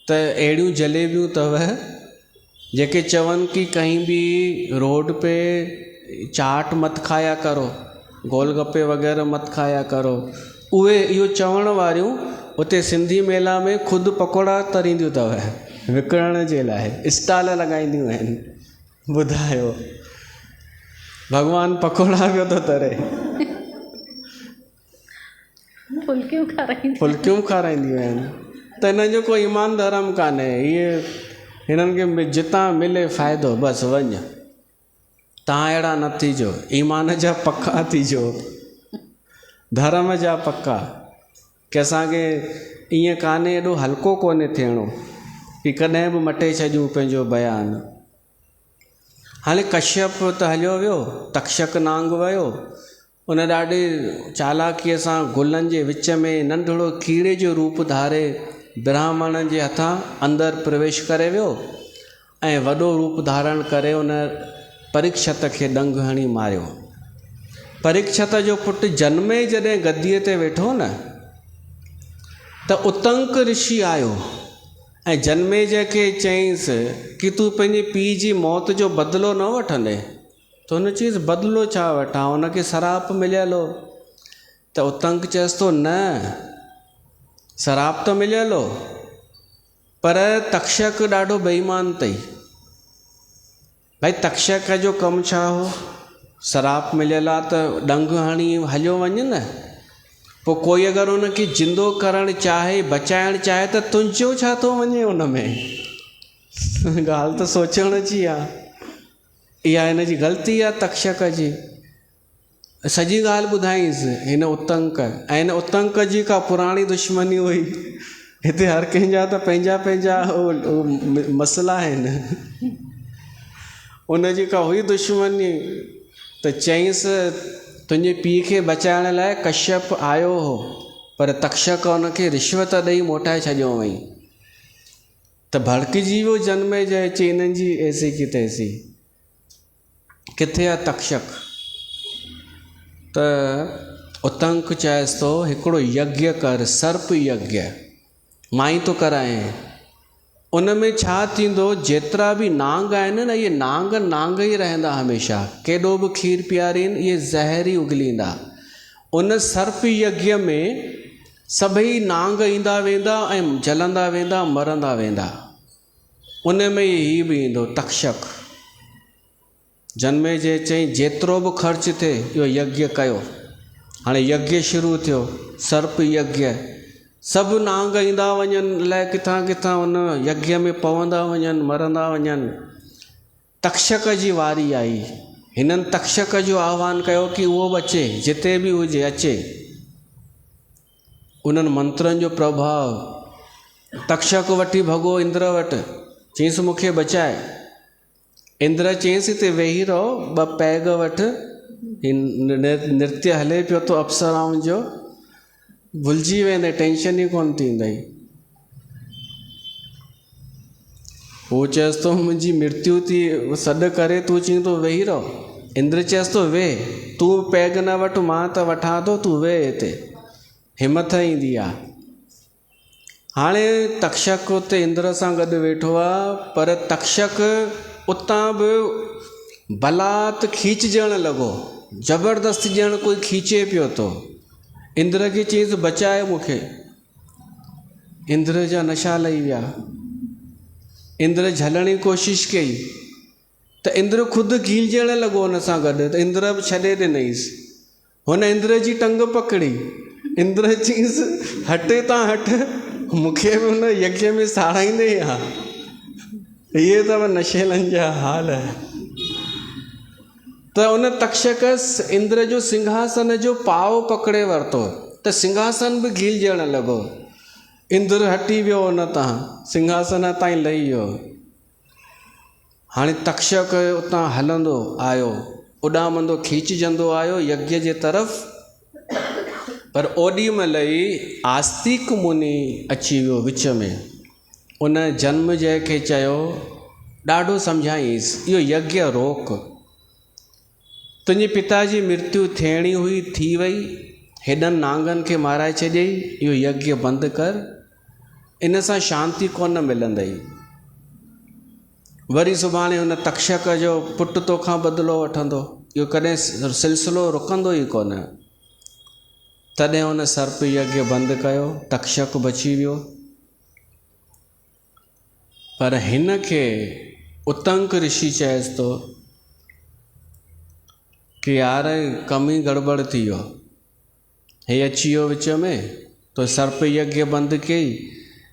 त अहिड़ियूं जलेबियूं अथव जेके चवनि कि कहीं बि रोड पे चाट मत खाया करो, गोलगप्पे वग़ैरह मत खाया करो। उहे इहो चवण वारियूं उते सिंधी मेला में ख़ुदि पकोड़ा तरींदियूं अथव विकिणण जे लाइ, स्टाल लॻाईंदियूं आहिनि। ॿुधायो, भॻवानु पकोड़ा पियो थो तरे, फुल्कियूं खाराईंदियूं आहिनि। त हिननि जो कोई ईमान धर्म कान्हे। इहे हिननि खे जितां मिले फ़ाइदो बसि वञ। तव्हां अहिड़ा न थिजो, ईमान जा पका थिजो, धर्म जा पका। कि असांखे ईअं कान्हे, एॾो हल्को कोन्हे थियणो कि कॾहिं बि मटे छॾियूं पंहिंजो बयानु। हाणे कश्यप त हलियो वियो, तक्षक नांग वियो, उन ॾाढी चालाकीअ सां गुलनि जे विच में नंढड़ो कीड़े जो रूप धारे ब्राह्मणनि जे हथां अंदरि प्रवेश करे वियो ऐं वॾो रूप धारण करे उन परीक्षत खे डंग हणी मारियो। परीक्षत जो पुटु जनमे जॾहिं गद्दीअ ते वेठो न, त उतंक ऋषि आयो ऐं जनमे खे चयईंसि कि तूं पंहिंजे पीउ जी मौत जो बदिलो न वठंदे। त हुन चयईंसि बदिलो छा वठां, हुनखे सराप मिलियल हो। त उतंक चएसि थो न, सराप त मिलियल हो, पर तक्षक ॾाढो बेईमान अथई। भाई तक्षक जो कमु छा हो? सराप मिलियल आहे त डंग हणी हलियो वञ न। पोइ कोई अगरि उनखे जिंदो करणु चाहे, बचाइणु चाहे, त तुंहिंजो छा थो वञे उन में? ॻाल्हि त सोचण जी आहे। इहा हिन जी ग़लती आहे तक्षक जी। सॼी ॻाल्हि ॿुधाईंसि हिन उतंक, ऐं हिन उतंक जी का पुराणी दुश्मनी हुई। हिते हर कंहिंजा त पंहिंजा पंहिंजा मसइला आहिनि। उन जी का हुई दुश्मनी, त चयईंसि तुंहिंजे पीउ खे बचाइण लाइ कश्यप आयो हो, पर तक्षक उनखे रिश्वत ॾेई मोटाए छॾियो हुअई। त भड़किजी वियो जनमे जय, चई हिननि जी ऐसी की तैसी। किथे आहे तक्षक? त उतंक चएसि थो हिकिड़ो यज्ञ कर, सर्प यज्ञ मां ई थो कराए। उन में छा थींदो, जेतिरा बि नांग आहिनि न, इहे नांग ई रहंदा हमेशह। केॾो बि खीर पीआरीनि, इहे ज़हर ई उगलींदा। उन सर्प यज्ञ में सभई नांग ईंदा वेंदा ऐं जलंदा वेंदा, मरंदा वेंदा। उन में ई बि ईंदो तक्षक। जनमे जे चई जेतिरो बि ख़र्च थिए इहो यज्ञ कयो। हाणे यज्ञ शुरू थियो, सर्प यज्ञ। सभु नांग ईंदा वञनि, अलाए किथां किथां उन यज्ञ में पवंदा वञनि, मरंदा वञनि। तक्षक जी वारी आई। हिननि तक्षक जो आह्वान कयो कि उहो बि अचे, जिते बि हुजे अचे। उन्हनि मंत्रनि जो प्रभाव, तक्षक वठी भॻो इंद्र वटि, चयईंसि मूंखे बचाए। इंद्र चयईंसि हिते वेही रहो, 2 पैग वठि, नृत्य हले पियो थो अप्सराउनि जो, भुलिजी वेंदे, टेंशन ई कोन थींदई। उहो चएसि थो मुंहिंजी मृत्यु थी सॾु करे, तूं चईं थो वेही रहो। इंद्र चएसि थो वेह, तूं पैग न वठि, मां त वठां थो, तूं वेह हिते। हिमत ईंदी आहे। हाणे तक्षक उते इंद्र सां गॾु वेठो आहे, पर तक्षक उतां बि बलात् खींचजणु लॻो, ज़बरदस्ती ॼण कोई खींचे पियो थो। इंद्र खे चयईंसि बचाए मूंखे। इंद्र जा नशा लही विया। इंद्र झलण जी कोशिशि कई त इंद्र ख़ुदि गीलजण लॻो हुन सां गॾु, त इंद्र बि छॾे ॾिनईसि। हुन इंद्र जी टंग पकड़ी। इंद्र चयईंसि हटे तां हट, मूंखे बि हुन यज्ञ में साड़ाईंदे हा। इहे अथव नशेलनि जा हाल। त उन तक्षकस इंद्र जो सिंहासन जो पाव पकड़े वरितो, त सिंहासन बि गीलजण लॻो। इंद्र हटी वियो हुन तां, सिंहासन ताईं लही वियो। हाणे तक्षक उतां हलंदो आयो, उॾामंदो खींचजंदो आयो यज्ञ जे तरफ़। पर ओॾी महिल ई आस्तिक मुनि अची वियो विच में। उन जन्मजय खे चयो, ॾाढो सम्झाईंसि, इहो यज्ञ रोक। तुंहिंजे पिता जी मृत्यु थियणी हुई, थी वई, हेॾनि नांगनि खे माराए छॾियई, इहो यज्ञ बंदि कर, इन सां शांती कोन मिलंदई। वरी सुभाणे हुन तक्षक जो पुटु तोखां बदिलो वठंदो, इहो कॾहिं सिलसिलो रुकंदो ई कोन। तॾहिं हुन सर्प यज्ञ बंदि कयो, तक्षक बची वियो। पर हिन खे उतंक ऋषि चएसि थो कि यार कम ई गड़बड़ थी वियो, हे अची वियो विच में, तो सर्प यज्ञ बंदि कई।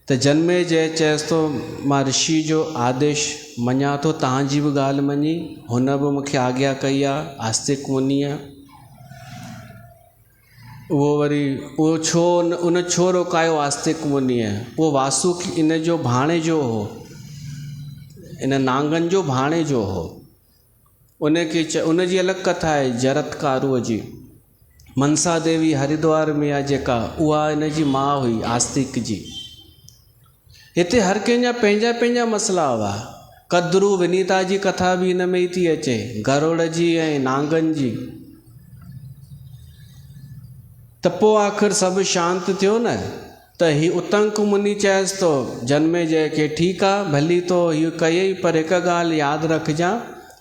त जन्मेजय चएसि थो मां ऋषि जो आदेश मञा थो, तव्हांजी बि ॻाल्हि मञी, हुन बि मूंखे आज्ञा कई आहे, आस्तिक मुनीअ। उहो वरी उहो छो उन छो रोकायो आस्तिक मुनीअ? उहो वासुकी इन जो भाणे जो हो, इन नांगनि जो भाणे जो हो। उनखे उनजी अलॻि कथा आहे जरत्कारुअ जी। मनसा देवी हरिद्वार में आहे जेका, उहा इन जी माउ हुई आस्तिक जी। हिते हर कंहिंजा पंहिंजा पंहिंजा मसला हुआ। कद्रू विनीता जी कथा बि इन में ई थी अचे, गरुड़ जी ऐं नांगनि जी। त पोइ आख़िर सभु शांत थियो न। त ही उतंक मुनि चएसि थो जन्मेजय खे, ठीकु आहे भली तो हीअ कयई, पर हिकु ॻाल्हि यादि रखजांइ,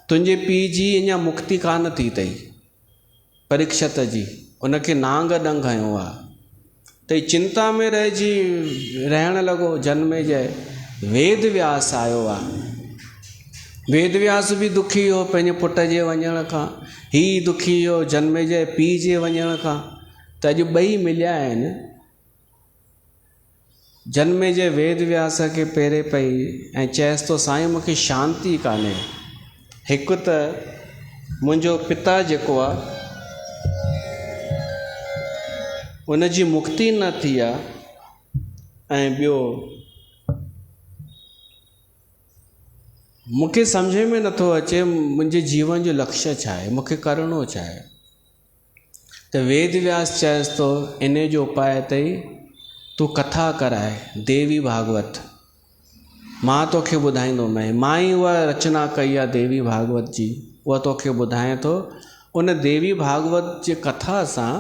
तुंहिंजे पीउ जी अञा मुक्ति कान थी अथई, परीक्षत जी। उनखे नांग ॾंग हयो आहे। त चिंता में रहण लॻो जन्मेजय। वेद व्यास आयो आहे। वेद व्यास बि दुखी हो पंहिंजे पुट जे वञण खां, ही दुखी हो जन्मेजय पीउ जे वञण खां। त अॼु ॿई मिलिया आहिनि। जन्मेजय वेद व्यास खे पेरे पई ऐं चएसि थो साईं मूंखे शांती कान्हे। हिकु त मुंहिंजो पिता जेको आहे उनजी मुक्ति न थी आहे, ऐं ॿियो मूंखे सम्झ में नथो अचे मुंहिंजे जीवन जो लक्ष्य छा आहे, मूंखे करिणो छा आहे। त वेद व्यास चएसि थो इन जो उपाय अथई, तूं कथा कराए देवी भागवत। मां तोखे ॿुधाईंदोमांइ, मां ई उहा रचना कई आहे देवी भागवत जी, उहा तोखे ॿुधायां थो। उन देवी भागवत जे कथा सां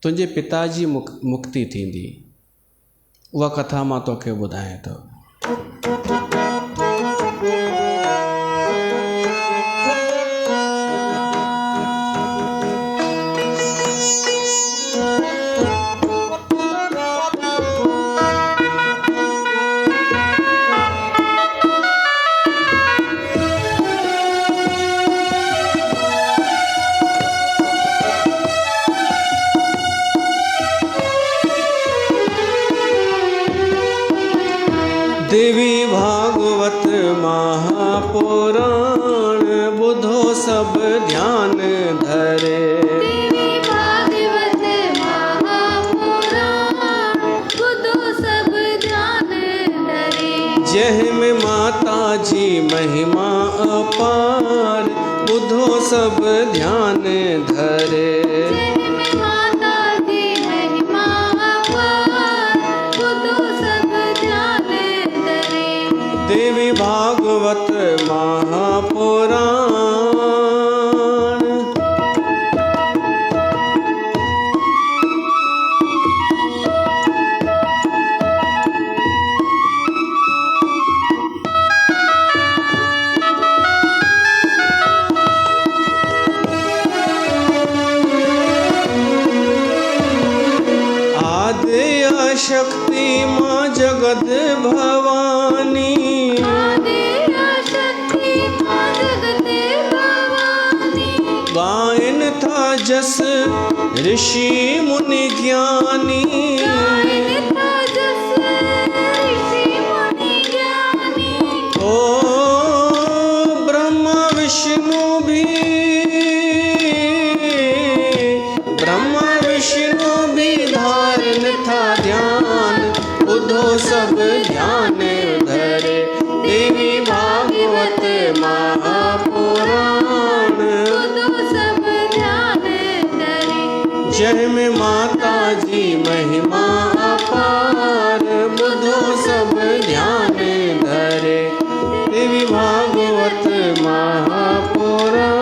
तुंहिंजे पिता जी मुक्ति थींदी। उहा कथा मां तोखे ॿुधायां थो। देवी भागवत महापुराण बुधो सब ध्यान धरे। देवी भागवत महापुराण बुधो सब ध्यान धरे। जह में माता जी महिमा अपार बुधो सब ध्यान धरे। देवी भागवत महापुराण पद भवानी आदिशक्ति मां जगते भवानी गायन था जस ऋषि मुनि ज्ञानी गायन था जस ऋषि मुनि ज्ञानी ओ ब्रह्मा विष्णु भी धारण था ध्यान उधो सब ध्यान धरे देवी भागवत महापुराण उधो सब ध्यान धरे जय में माता जी महिमा अपार बुधो सब ध्यान धरे देवी भागवत महापुराण।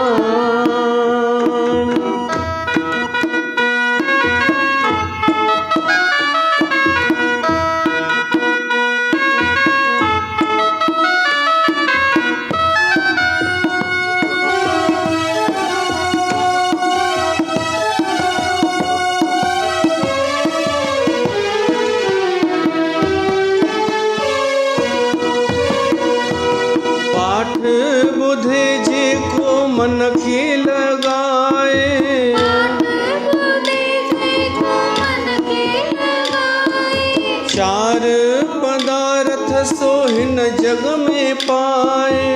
बुधे जे को मन के लगाए चार पदार्थ सोहिन जग में पाए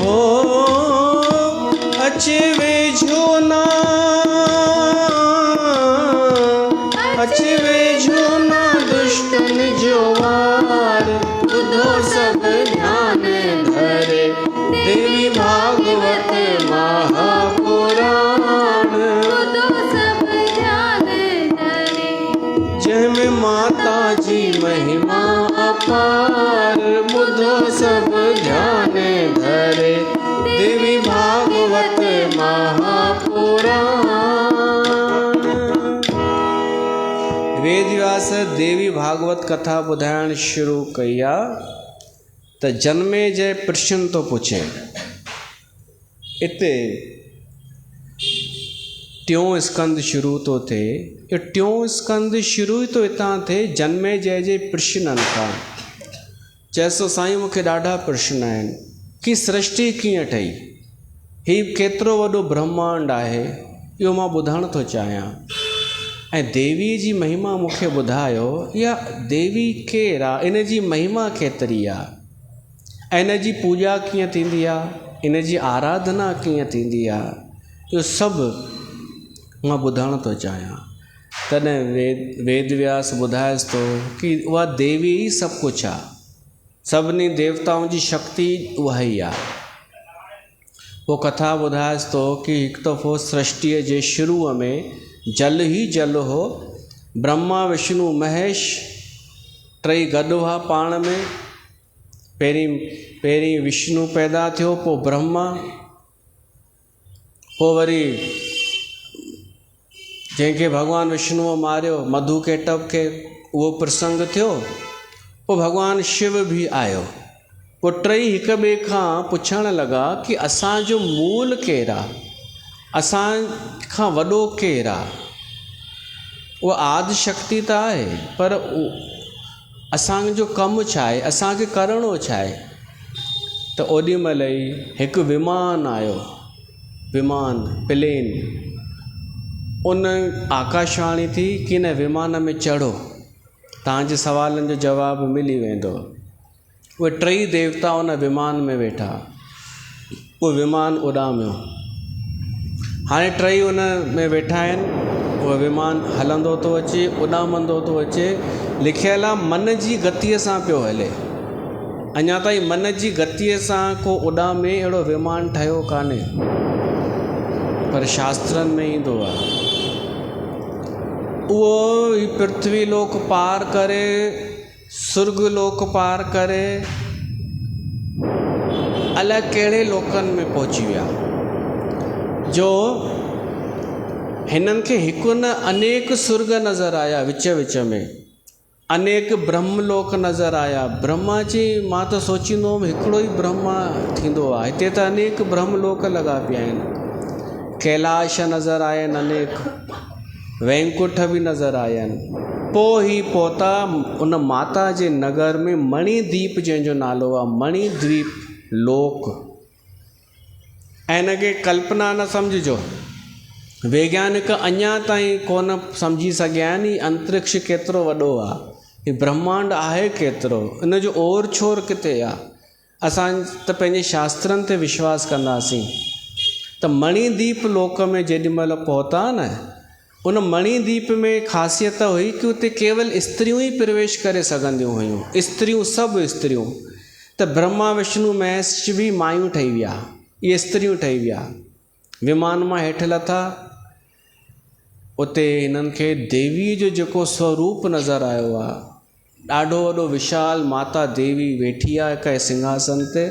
हो अचवे झोना अचवे झोना दुष्टन जोवार उधो सब ध्यान धरे देवी भागवत महापुराण उधो सब ध्यान धरे जय में माता जी महिमा अपार बुधो सब ध्यान धरे देवी भागवत महापुराण। वेदव्यास देवी भागवत कथा ॿुधाइण शुरू कई आहे त जन्मे जय प्रश्न तो पुछे इते टियों स्कंद शुरू तो थिए इहो टियों स्कंद शुरू ई तो हितां थिए जन्मे जय जे प्रश्ननि खां चएसो साईं मूंखे ॾाढा प्रश्न आहिनि कि सृष्टि कीअं ठही ही केतिरो वॾो ब्रह्मांड आहे इहो मां ॿुधणु थो चाहियां ऐं देवी जी महिमा मूंखे ॿुधायो इहा देवी केरु आहे इन जी महिमा केतिरी आहे ऐं इन जी पूॼा कीअं थींदी आहे इन जी आराधना कीअं थींदी आहे इहो सभु मां ॿुधणु थो चाहियां तॾहिं वेदव्यास ॿुधाएसि थो कि उहा देवी ई सभु कुझु आहे सभिनी देवताउनि जी शक्ति उहा ई आहे पोइ कथा ॿुधाएसि थो कि हिकु दफ़ो सृष्टिअ जे शुरूअ में जल ही जल हो ब्रह्मा विष्णु महेश टई गॾु हुआ पाण में पहिरीं विष्णु पैदा थियो पोइ ब्रह्मा पोइ वरी जंहिंखे भॻवानु विष्णुअ मारियो मधुकेटव खे उहो प्रसंग थियो पोइ भॻवानु शिव बि आयो पोइ टई हिक ॿिए खां पुछणु लॻा कि असांजो मूल केरु आहे असां खां वॾो केरु आहे उहा आदि शक्ति त आहे पर असांजो कमु छा आहे असांखे करिणो छा आहे त ओॾी महिल ई हिकु विमान आयो विमान प्लेन उन आकाशवाणी थी कि हिन विमान में चढ़ो तव्हांजे सवालनि जो जवाबु मिली वेंदो उहे टई देवता उन विमान में वेठा उहो विमान उॾामियो हाणे टई उन में वेठा आहिनि उहो विमान हलंदो थो अचे उॾामंदो थो अचे लिखियलु आहे मन जी गतीअ सां पियो हले अञा ताईं मन जी गतीअ सां को उॾामे अहिड़ो विमान ठहियो कान्हे पर शास्त्रनि में ईंदो आहे उहो ही पृथ्वी लोक पार करे सुर्ग लोक पार करे अलाए कहिड़े लोकनि में पहुची विया जो हिननि खे हिकु न अनेक सुर्ग नज़र आया विच विच में अनेक ब्रह्मलोक नज़र आया ब्रह्मा जी मां त सोचींदो हुउमि हिकिड़ो ई ब्रह्मा थींदो आहे हिते त अनेक ब्रह्मलोक लॻा पिया आहिनि कैलाश नज़र आया आहिनि अनेक वैकुंठ बि नज़र आयनि। पोइ ही पहुता उन माता जे नगर में मणिद्वीप जंहिंजो नालो आहे मणिद्वीप लोक। ऐं हिनखे कल्पना न सम्झिजो, वैज्ञानिक अञा ताईं कोन सम्झी सघिया आहिनि ही अंतरिक्ष केतिरो वॾो आहे, ही ब्रह्मांड आहे केतिरो, इन जो ओर छोर किथे आहे। असां त पंहिंजे शास्त्रनि ते विश्वास कंदासीं। त मणिद्वीप लोक में जेॾी महिल पहुता न, उन मणिद्वीप में ख़ासियत हुई कि उते केवल स्त्रियूं ई प्रवेश करे सघंदियूं हुयूं, स्त्रियूं, सभु स्त्रियूं। त ब्रह्मा विष्णु महेश बि मायूं ठही विया, इहे स्त्रियूं ठही विया। विमान मां हेठि लथा, उते हिननि खे देवीअ जो जेको स्वरूप नज़र आयो आहे, ॾाढो वॾो विशाल माता देवी वेठी आहे हिकु सिंहासन ते,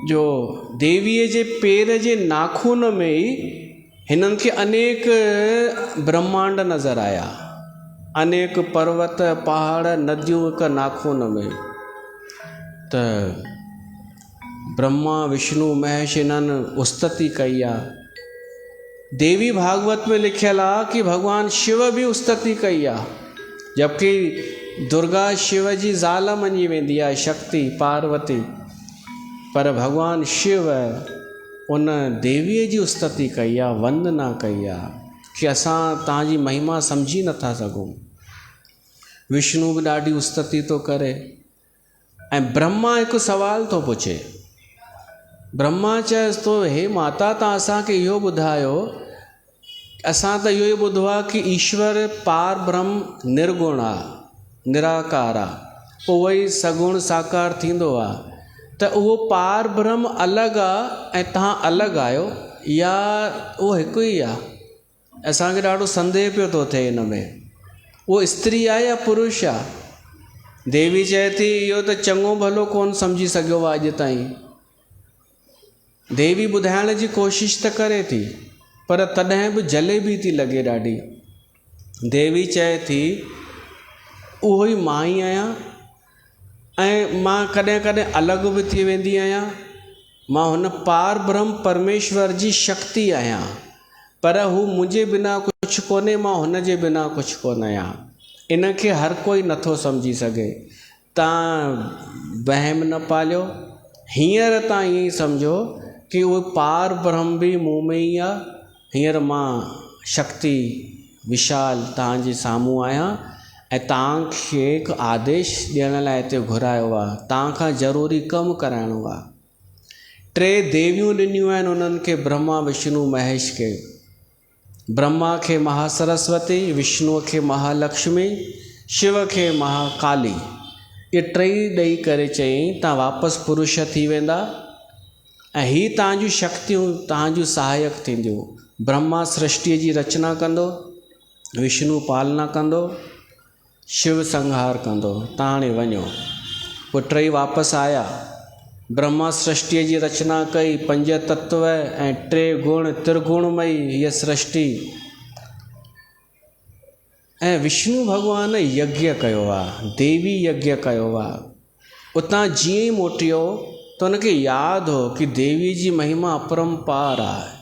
जो देवीअ जे पेर जे नाखून में ई हिननि खे अनेक ब्रह्मांड नज़र आया, अनेक पर्वत पहाड़ नदियूं हिकु नाखून में। त ब्रह्मा विष्णु महेश इन्हनि उस्तति कई आहे। देवी भागवत में लिखियल आहे कि भगवान शिव बि उस्तति कई आहे, जबकि दुर्गा शिव जी ज़ाल मञी वेंदी आहे, शक्ति पार्वती, पर भगवान शिव उन देवीअ जी उस्तति कई आहे, वंदना कई आहे कि असां तव्हांजी महिमा सम्झी नथा सघूं। विष्णु बि ॾाढी उस्तति थो करे। ऐं ब्रह्मा हिकु सवाल थो पुछे, ब्रह्मा चएसि थो, हे माता तव्हां असांखे इहो ॿुधायो, असां त इहो ई ॿुधो आहे कि ईश्वर पार ब्रह्म निर्गुण आहे, निराकार आहे, पोइ उहो ई सगुण साकार थींदो आहे। त उहो पार ब्रह्म अलॻि आहे ऐं तव्हां अलॻि आहियो, या उहो हिकु ई आहे? असांखे ॾाढो संदेह पियो थो थिए हिन में, उहो स्त्री आहे या पुरुष आहे? देवी चए थी इहो त चङो भलो कोन सम्झी सघियो आहे अॼु ताईं। देवी ॿुधाइण जी कोशिशि त करे थी, पर तॾहिं बि जलेबी थी लॻे ॾाढी। देवी चए थी उहो ई मां ई आहियां, ऐं मां कॾहिं कॾहिं अलॻि बि थी वेंदी आहियां, मां हुन पार ब्रह्म परमेश्वर जी शक्ति आहियां, पर हू मुंहिंजे बिना कुझु कोन्हे, मां हुन जे बिना कुझु कोन आहियां। इनखे हर कोई नथो सम्झी सघे। तव्हां वहम न पालियो, हींअर तव्हां ईअं ई सम्झो कि उहो पार ब्रह्म बि मूं में ई आहे। हींअर मां शक्ति विशाल तव्हांजे साम्हूं आहियां ऐं तव्हांखे हिकु आदेश ॾियण लाइ हिते घुरायो आहे, तव्हां खां ज़रूरी कमु कराइणो आहे। 3 देवियूं ॾिनियूं आहिनि उन्हनि खे, ब्रह्मा विष्णु महेश खे। ब्रह्मा खे महासरस्वती, विष्णुअ खे महालक्ष्मी, शिव खे महाकाली। इहे 3 ॾेई करे चयईं तव्हां वापसि पुरुष थी वेंदा ऐं ही तव्हांजूं शक्तियूं तव्हांजूं सहायक थींदियूं। ब्रह्मा सृष्टिअ जी रचना कंदो, विष्णु पालना कंदो, शिव संहार कंदो। तव्हां हाणे वञो। पोइ 3 वापसि आया। ब्रह्मा सृष्टिअ जी रचना कई, 5 तत्व ऐं 3 गुण, त्रिगुणमयी हीअ सृष्टि। ऐं विष्णु भॻवान यज्ञ कयो आहे, देवी यज्ञ कयो आहे। उतां जीअं ई मोटियो त उनखे यादि हो कि देवी जी महिमा अपरंपार आहे,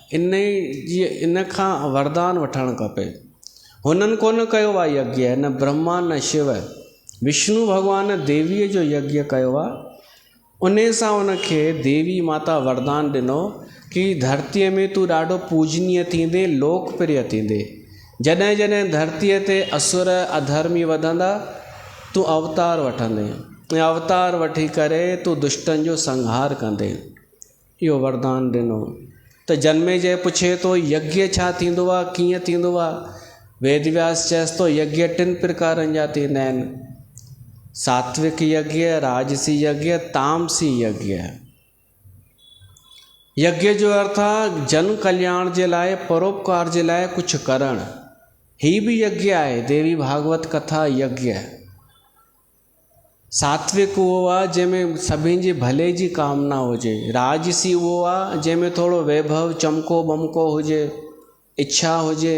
इन खां वरदान वठणु खपे। हुननि कोन कयो आहे यज्ञ, न ब्रह्मा न शिव, विष्णु भॻवान देवीअ जो यज्ञ कयो आहे। उन सां उनखे देवी माता वरदान ॾिनो कि धरतीअ में तूं ॾाढो पूजनीय थींदे, लोकप्रिय थींदे। जॾहिं जॾहिं धरतीअ ते असुर अधर्मी वधंदा, तूं अवतार वठंदे, ऐं अवतार वठी करे तूं दुष्टनि जो संहार कंदे। इहो वरदान ॾिनो। त जन्मेजय पुछे थो यज्ञ छा थींदो आहे, कीअं थींदो आहे? वेदव्यास चएसि थो यज्ञ 3 प्रकारनि जा थींदा आहिनि, सात्विक यज्ञ, राजसी यज्ञ, तामसी यज्ञ। यज्ञ जो अर्थ आहे जन कल्याण जे लाइ, परोपकार जे लाइ कुझु करणु। ही बि यज्ञ आहे, देवी भागवत कथा यज्ञ। सात्विक उहो आहे जंहिंमें सभिनि जे भले जी कामना हुजे। राजसी उहो आहे जंहिंमें थोरो वैभव, चमको बमको हुजे, इच्छा हुजे।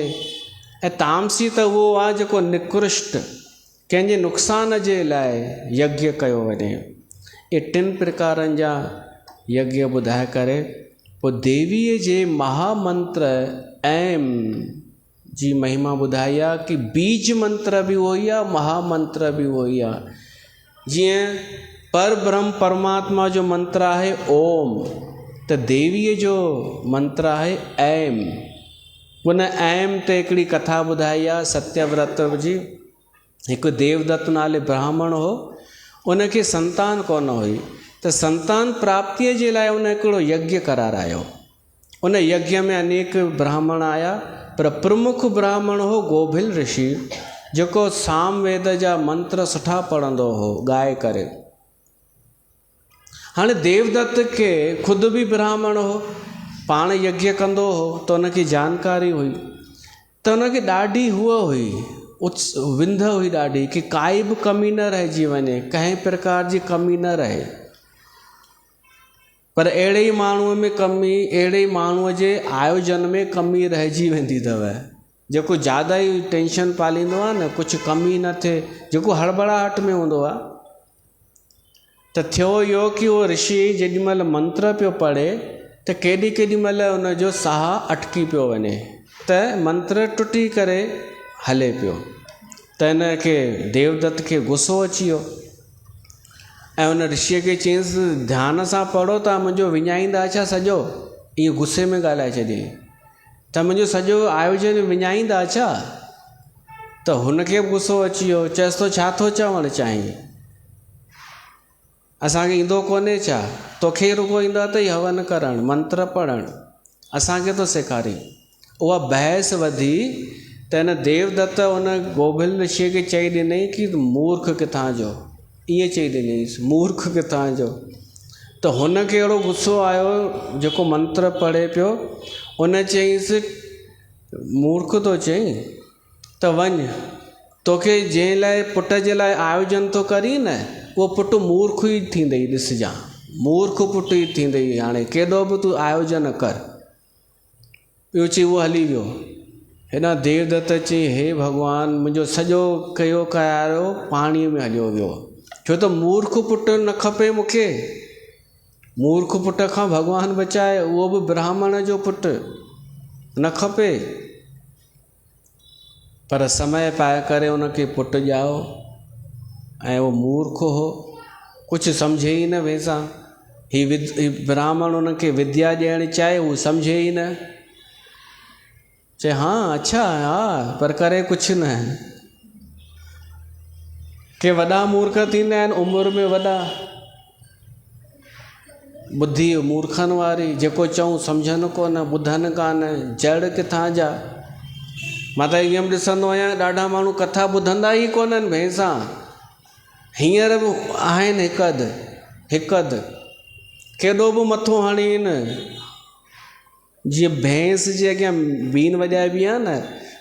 ऐं तामसी त उहो आहे जेको निकृष्ट, कंहिंजे नुक़सान जे लाइ यज्ञ कयो वञे। इहे 3 प्रकारनि जा यज्ञ ॿुधाए करे पोइ देवीअ जे महामंत्र ऐं जी महिमा ॿुधाई आहे कि बीज मंत्र बि उहो ई आहे, महामंत्र बि उहो ई आहे। जीअं पर ब्रह्म परमात्मा जो मंत्र आहे ओम, त देवीअ जो मंत्र आहे ऐं। उन ऐं ते हिकिड़ी कथा ॿुधाई आहे सत्यव्रत जी। हिकु देवदत्त नाले ब्राह्मण हो, उनखे संतान कोन हुई, त संतान प्राप्तिअ जे लाइ उन हिकिड़ो यज्ञ करारायो। उन यज्ञ में अनेक ब्राह्मण आया, पर प्रमुख ब्राह्मण हो गोभिल ऋषि, जेको साम वेद जा मंत्र सुठा पढ़ंदो हो ॻाए करे। हाणे देवदत्त खे ख़ुदि बि ब्राह्मण हो, पाण यज्ञ कंदो हो, त उनखे जानकारी हुई। त उनखे ॾाढी हुआ हुई विंध हुई ॾाढी, कि काई बि कमी न रहिजी वञे, कंहिं प्रकार जी कमी न रहे। पर अहिड़े ई माण्हूअ में कमी, अहिड़े ई माण्हूअ जे आयोजन में कमी रहिजी वेंदी अथव। जेको ज़्यादा ई टेंशन पालींदो आहे न, कुझु कमी न थिए, जेको हड़बड़ाहट में हूंदो आहे। त थियो इहो कि उहो ऋषि जेॾीमहिल मंत्र पियो पढ़े त केॾी महिल उनजो साहु अटकी पियो वञे, त मंत्र टुटी करे हले पियो। त हिनखे देवदत्त खे गुस्सो अची वियो ऐं उन ऋषिअ खे चयईंसि ध्यान सां पढ़ो था, मुंहिंजो विञाईंदा छा सॼो? ईअं गुस्से में ॻाल्हाए चयईं त मुंहिंजो सॼो आयोजन विञाईंदा छा? त हुनखे बि गुस्सो अची वियो, चएसि थो छा थो चवणु चाहीं? असांखे ईंदो कोन्हे छा? तोखे रुगो ईंदो अथई हवन करणु, मंत्र पढ़णु, असांखे थो सेखारी। उहा बहस वधी त हिन देवदत्त उन गोभिल ऋषिअ खे चई ॾिनई कि मूर्ख किथां जो, ईअं चई ॾिनईसि मूर्ख किथां जो। त हुनखे अहिड़ो गुस्सो आयो जेको मंत्र पढ़े पियो, उन चयईंसि मूर्ख थो चई त वञ, तोखे जंहिं लाइ पुट जे लाइ आयोजन थो करी न, उहो पुटु मूर्ख ई थींदई। ॾिसजांइ, मूर्ख पुटु ई थींदई। हाणे केॾो बि तूं आयोजन कर। ॿियो चई उहो हली वियो। हिन देवदत्त चई हे भॻवान, मुंहिंजो सॼो कयो कयारो पाणीअ में हलियो वियो, छो त मूर्ख पुटु न खपे मूंखे। मूर्ख पुट खां भॻवानु बचाए, उहो बि ब्राह्मण जो पुटु न खपे। पर समय पाए करे उनखे पुटु ॼाओ ऐं उहो मूर्ख हो, कुझु सम्झे ई न वेसां। ही ब्राह्मण उनखे विद्या ॾियणु चाहे, उहो सम्झे ई न। चए हाँ अच्छा हा, पर करे कुझु न। के वॾा मूर्ख थींदा आहिनि, उमिरि में वॾा, बुद्धि मूर्खनि वारी, जेको चऊं सम्झनि कोन, ॿुधनि कान, जड़ किथां जा। मां त ईअं बि ॾिसंदो आहियां ॾाढा माण्हू कथा ॿुधंदा ई कोन्हनि भैंसां। हींअर बि आहिनि हिकु अधु केॾो बि मथो हणीनि। जीअं भैंस जे अॻियां बीन वॼाइबी आहे न,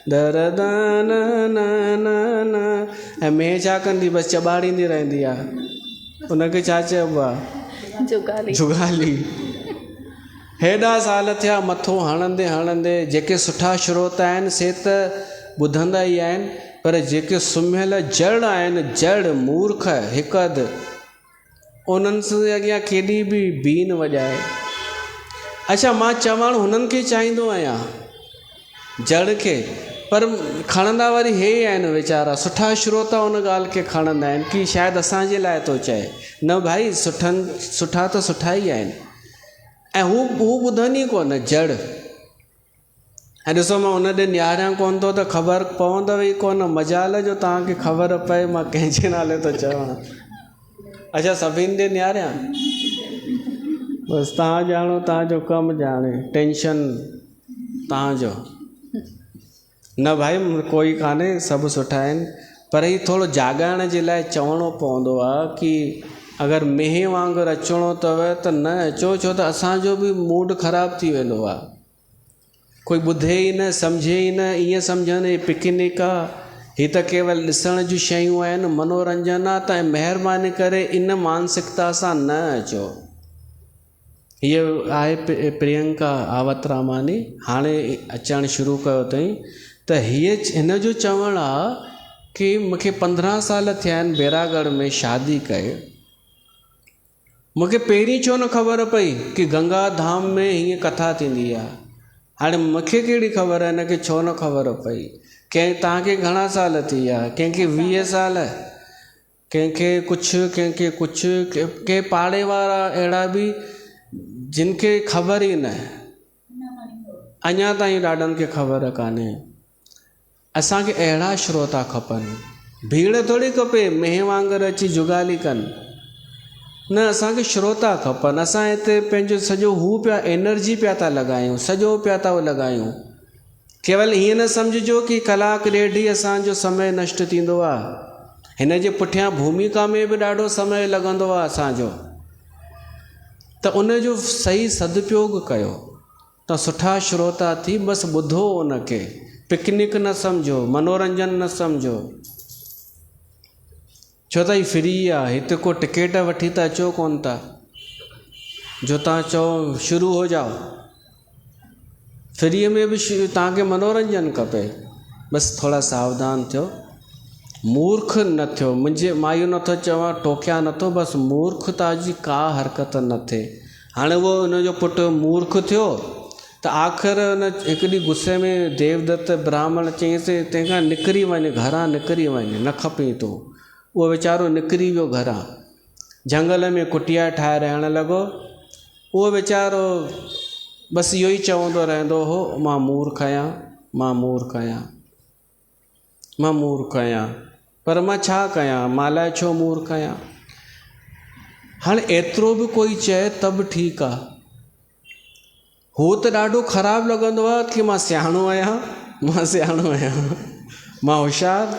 दर दान न न न, ऐं मेंह छा कंदी, बसि चॿाड़ींदी रहंदी आहे। उनखे छा चइबो आहे? जुगाली। हेॾा साल थिया मथो हणंदे हणंदे। जेके सुठा श्रोता आहिनि से त ॿुधंदा ई आहिनि, पर जेके सुम्हियल जड़ आहिनि, जड़ मूर्ख हिकु अधु, उन्हनि जे अॻियां केॾी बि बीन वॼाए। अच्छा, मां चवणु हुननि खे चाहींदो आहियां, जड़ खे, पर खणंदा वरी हे आहिनि वीचारा, सुठा श्रोता उन ॻाल्हि खे खणंदा आहिनि कि शायदि असांजे लाइ थो चए। न भाई, सुठा त सुठा ई आहिनि, ऐं हू ॿुधनि ई कोन, जड़। ऐं ॾिसो, मां हुन ॾे निहारियां कोन थो त ख़बर पवंदव ई कोन। मजाल जो तव्हांखे ख़बर पए मां कंहिंजे नाले थो चवां। अच्छा, सभिनि ॾे निहारियां, बसि तव्हां ॼाणो, तव्हांजो कमु ॼाणे, टेंशन तव्हांजो न। भाई कोई कान्हे, सभु सुठा आहिनि, पर ही थोरो जाॻाइण जे लाइ चवणो पवंदो आहे कि अगरि मेंहं वांगुरु अचिणो अथव त न अचो, छो त असांजो बि मूड ख़राबु थी वेंदो आहे। कोई ॿुधे ई न, सम्झे ई न, ईअं सम्झनि पिकनिक आहे, ही त केवल ॾिसण जूं शयूं आहिनि, मनोरंजन आहे। त महिरबानी करे इन मानसिकता सां न अचो। हीअ आहे प्रियंका आवतरामानी, हाणे अचणु शुरू कयो अथई। त हिन जो चवणु आहे कि मूंखे 15 साल थिया आहिनि बैरागढ़ में शादी कए, मूंखे पहिरीं छो न ख़बर पई कि गंगा धाम में हीअं कथा थींदी आहे। हाणे मूंखे कहिड़ी ख़बर आहे हिनखे छो न ख़बर पई। तव्हांखे घणा साल थी विया, कंहिंखे 20 साल, कंहिंखे कुझु के पाड़े वारा अहिड़ा बि जिन खे ख़बर ई न, अञा ताईं ॾाढनि खे ख़बर कान्हे। असांखे अहिड़ा श्रोता खपनि, भीड़ थोरी खपे मेंह वांगुरु अची जुगाली कनि, न असांखे श्रोता खपनि। असां हिते पंहिंजो सॼो पिया एनर्जी पिया था लॻायूं, सॼो पिया था लॻायूं। केवल हीअं न सम्झिजो कि कलाकु ॾेढ ई असांजो समय नष्ट थींदो आहे। हिन जे पुठियां भूमिका में बि ॾाढो समय लॻंदो आहे असांजो, त उनजो सही सदुपयोग कयो। त सुठा श्रोता थी बसि ॿुधो, उनखे पिकनिक न सम्झो, मनोरंजन न सम्झो, छो त ही फ्री आहे। हिते को टिकट वठी त अचो कोन था, जो तव्हां चओ शुरू हो जाओ। फ्रीअ में बि तव्हांखे मनोरंजन खपे, बसि थोरा सावधान थियो, मूर्ख न थियो। मां इहो नथो चवां टोकिया नथो, बसि मूर्खता जी का हरकत न थिए। हाणे उहो हुनजो पुटु मूर्ख थियो त आख़िर हुन हिकु ॾींहुं गुस्से में देवदत्त ब्राह्मण चयईंसि तंहिंखां निकिरी वञ, घरां निकिरी वञ, न खपे तूं। उहो वीचारो निकिरी वियो घरां, झंगल में कुटिया ठाहे रहण लॻो। उहो वीचारो बसि इहो ई चवंदो रहंदो हो, मां मूर्ख आहियां, मां मूर्ख आहियां, मां मूर्ख आहियां, पर मां छा कयां, मां लाइ छो मूर्ख आहियां। हाणे एतिरो बि कोई चए त बि ठीकु आहे, हू त ॾाढो ख़राबु लॻंदो आहे कि मां सियाणो आहियां, मां सियाणो आहियां, मां होशियारु,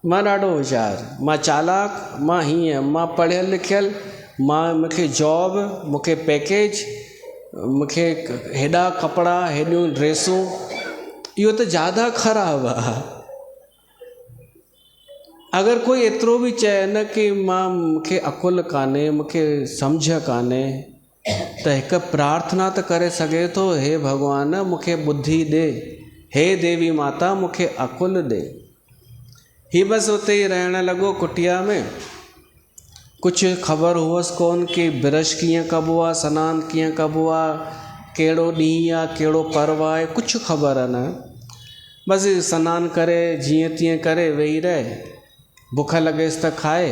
मां ॾाढो होशियारु, मां चालाक, मां हीअं, मां पढ़ियल लिखियल, मूंखे जॉब, मूंखे पैकेज, मूंखे हेॾा कपिड़ा, हेॾियूं ड्रेसूं। इहो त ज़्यादा ख़राबु आहे। अगरि कोई एतिरो बि चए न कि मूंखे अकुलु कान्हे, मूंखे सम्झ कान्हे, त हिकु प्रार्थना त करे सघे थो, हे भॻवान मूंखे ॿुधी ॾे, हे देवी माता मूंखे अकुलु ॾे। हीअ बसि उते ई रहण लॻो कुटिया में। कुझु ख़बर हुअसि कोन कि ब्रश कीअं कबो आहे, सनानु कीअं कबो आहे, कहिड़ो ॾींहुं आहे, कहिड़ो पर्व आहे, कुझु ख़बर न। बसि सनानु करे जीअं तीअं करे वेही रहे, बुख लॻेसि त खाए।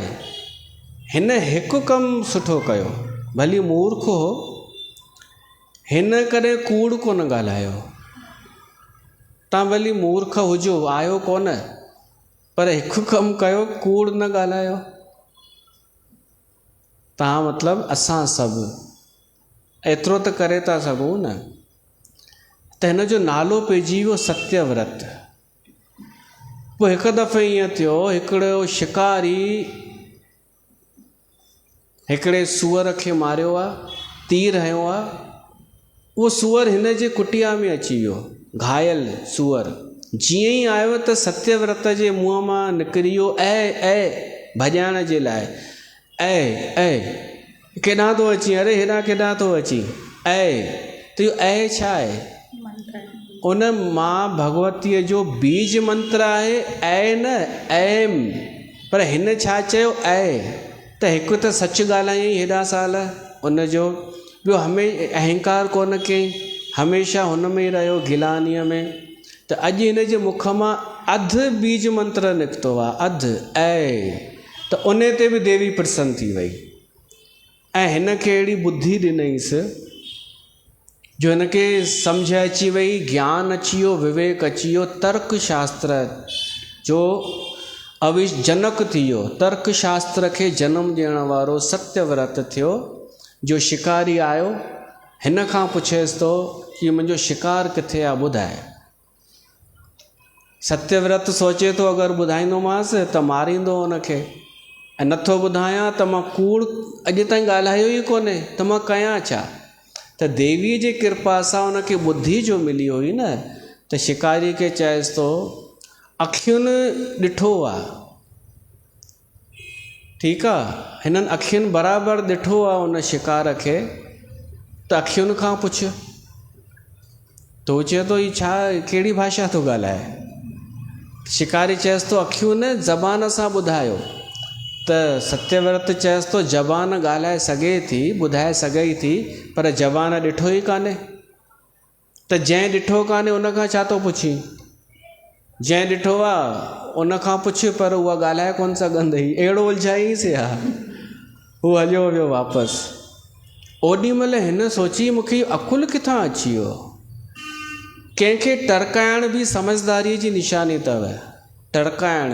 हिन हिकु कमु सुठो कयो, भली मूर्ख हो, हिन कॾहिं कूड़ कोन ॻाल्हायो। तव्हां भली मूर्ख हुजो, आयो कोन, पर हिकु कमु कयो, कूड़ न ॻाल्हायो। तव्हां मतिलबु असां सभु एतिरो त करे था सघूं न। त हिन जो नालो पइजी वियो सत्यव्रत। पोइ हिकु दफ़े ईअं थियो, हिकिड़ो शिकारी हिकिड़े सूअर खे मारियो आहे, तीर हयो आहे। उहो सूअर हिन जे कुटिया में अची वियो, घायल सूअर। जीअं ई आयो त सत्यव्रत जे मुंहं मां निकिरी वियो ऐ भॼाइण जे लाइ, ऐ केॾां थो अची, अरे हेॾां केॾां थो अची, त इहो छा आहे? उन मां भगवतीअ जो बीज मंत्र आहे, ऐ न ऐम। पर हिन छा चयो, त हिकु त सच ॻाल्हायईं हेॾा साल उनजो, ॿियो अहंकार कोन कयईं, हमेशह हुन में ई रहियो गिलानीअ में। त अॼु हिन जे मुख मां अधु बीज मंत्र निकितो आहे, अधु त उन ते बि देवी प्रसन्न थी वई ऐं हिन खे अहिड़ी बुद्धि ॾिनईंसि जो हिनखे सम्झ अची वई, ज्ञान अची वियो, विवेक अची वियो, तर्क शास्त्र जो जनक थी वियो। तर्क शास्त्र खे जनम ॾियण वारो सत्यव्रत थियो। जो शिकारी आयो, हिन खां पुछेसि थो कि मुंहिंजो शिकार किथे आहे, ॿुधाए। सत्यव्रत सोचे थो अगरि ॿुधाईंदोमांसि त मारींदो हुनखे, ऐं नथो ॿुधायां त मां कूड़ अॼु ताईं ॻाल्हायो ई कोन्हे, त मां कयां छा। त देवीअ जी कृपा सां हुनखे ॿुद्धि जो मिली हुई न, त शिकारी खे चएसि थो अखियुनि ॾिठो आहे, ठीकु आहे, हिननि अखियुनि बराबरि ॾिठो आहे उन शिकार खे, त अखियुनि खां पुछ। तो चए थो ही छा, कहिड़ी भाषा थो ॻाल्हाए। शिकारी चएसि थो अखियूं न, ज़बान सां ॿुधायो। त सत्यव्रत चएसि थो ज़बान ॻाल्हाए सघे थी, ॿुधाए सघे थी, पर ज़बान ॾिठो ई कान्हे। त जंहिं ॾिठो कान्हे उनखां छा थो पुछी? जंहिं ॾिठो आहे उनखां पुछ, पर उहा ॻाल्हाए कोन सघंदई। अहिड़ो उलझाईंसि हा। हू हलियो वियो वापसि। ओॾी महिल हिन सोची मूंखे अकुलु किथां अची वियो। कंहिंखे टरकाइण बि समझदारीअ जी निशानी अथव, टरकाइण,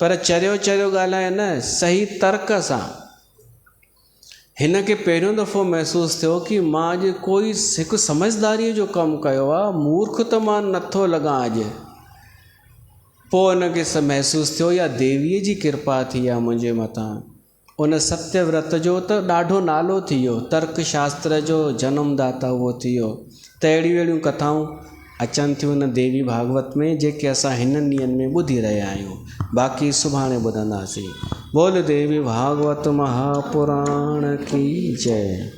पर चरियो चरियो ॻाल्हाए न, सही तर्क सां। हिन खे पहिरियों दफ़ो महसूसु थियो कि मां अॼु कोई हिकु समझदारीअ जो कमु कयो आहे, मूर्ख त मां नथो लॻां अॼु। पोइ हिनखे महसूसु थियो या देवीअ जी कृपा थी आहे मुंहिंजे मथां। उन सत्यव्रत जो त ॾाढो नालो थी वियो, तर्कशास्त्र जो जनमदाता उहो थी वियो। त अहिड़ियूं अहिड़ियूं कथाऊं अचनि थियूं हिन देवी भागवत में, जेके असां हिन ॾींहंनि में ॿुधी रहिया आहियूं। बाक़ी सुभाणे ॿुधंदासीं। बोल देवी भागवत महापुराण की जय।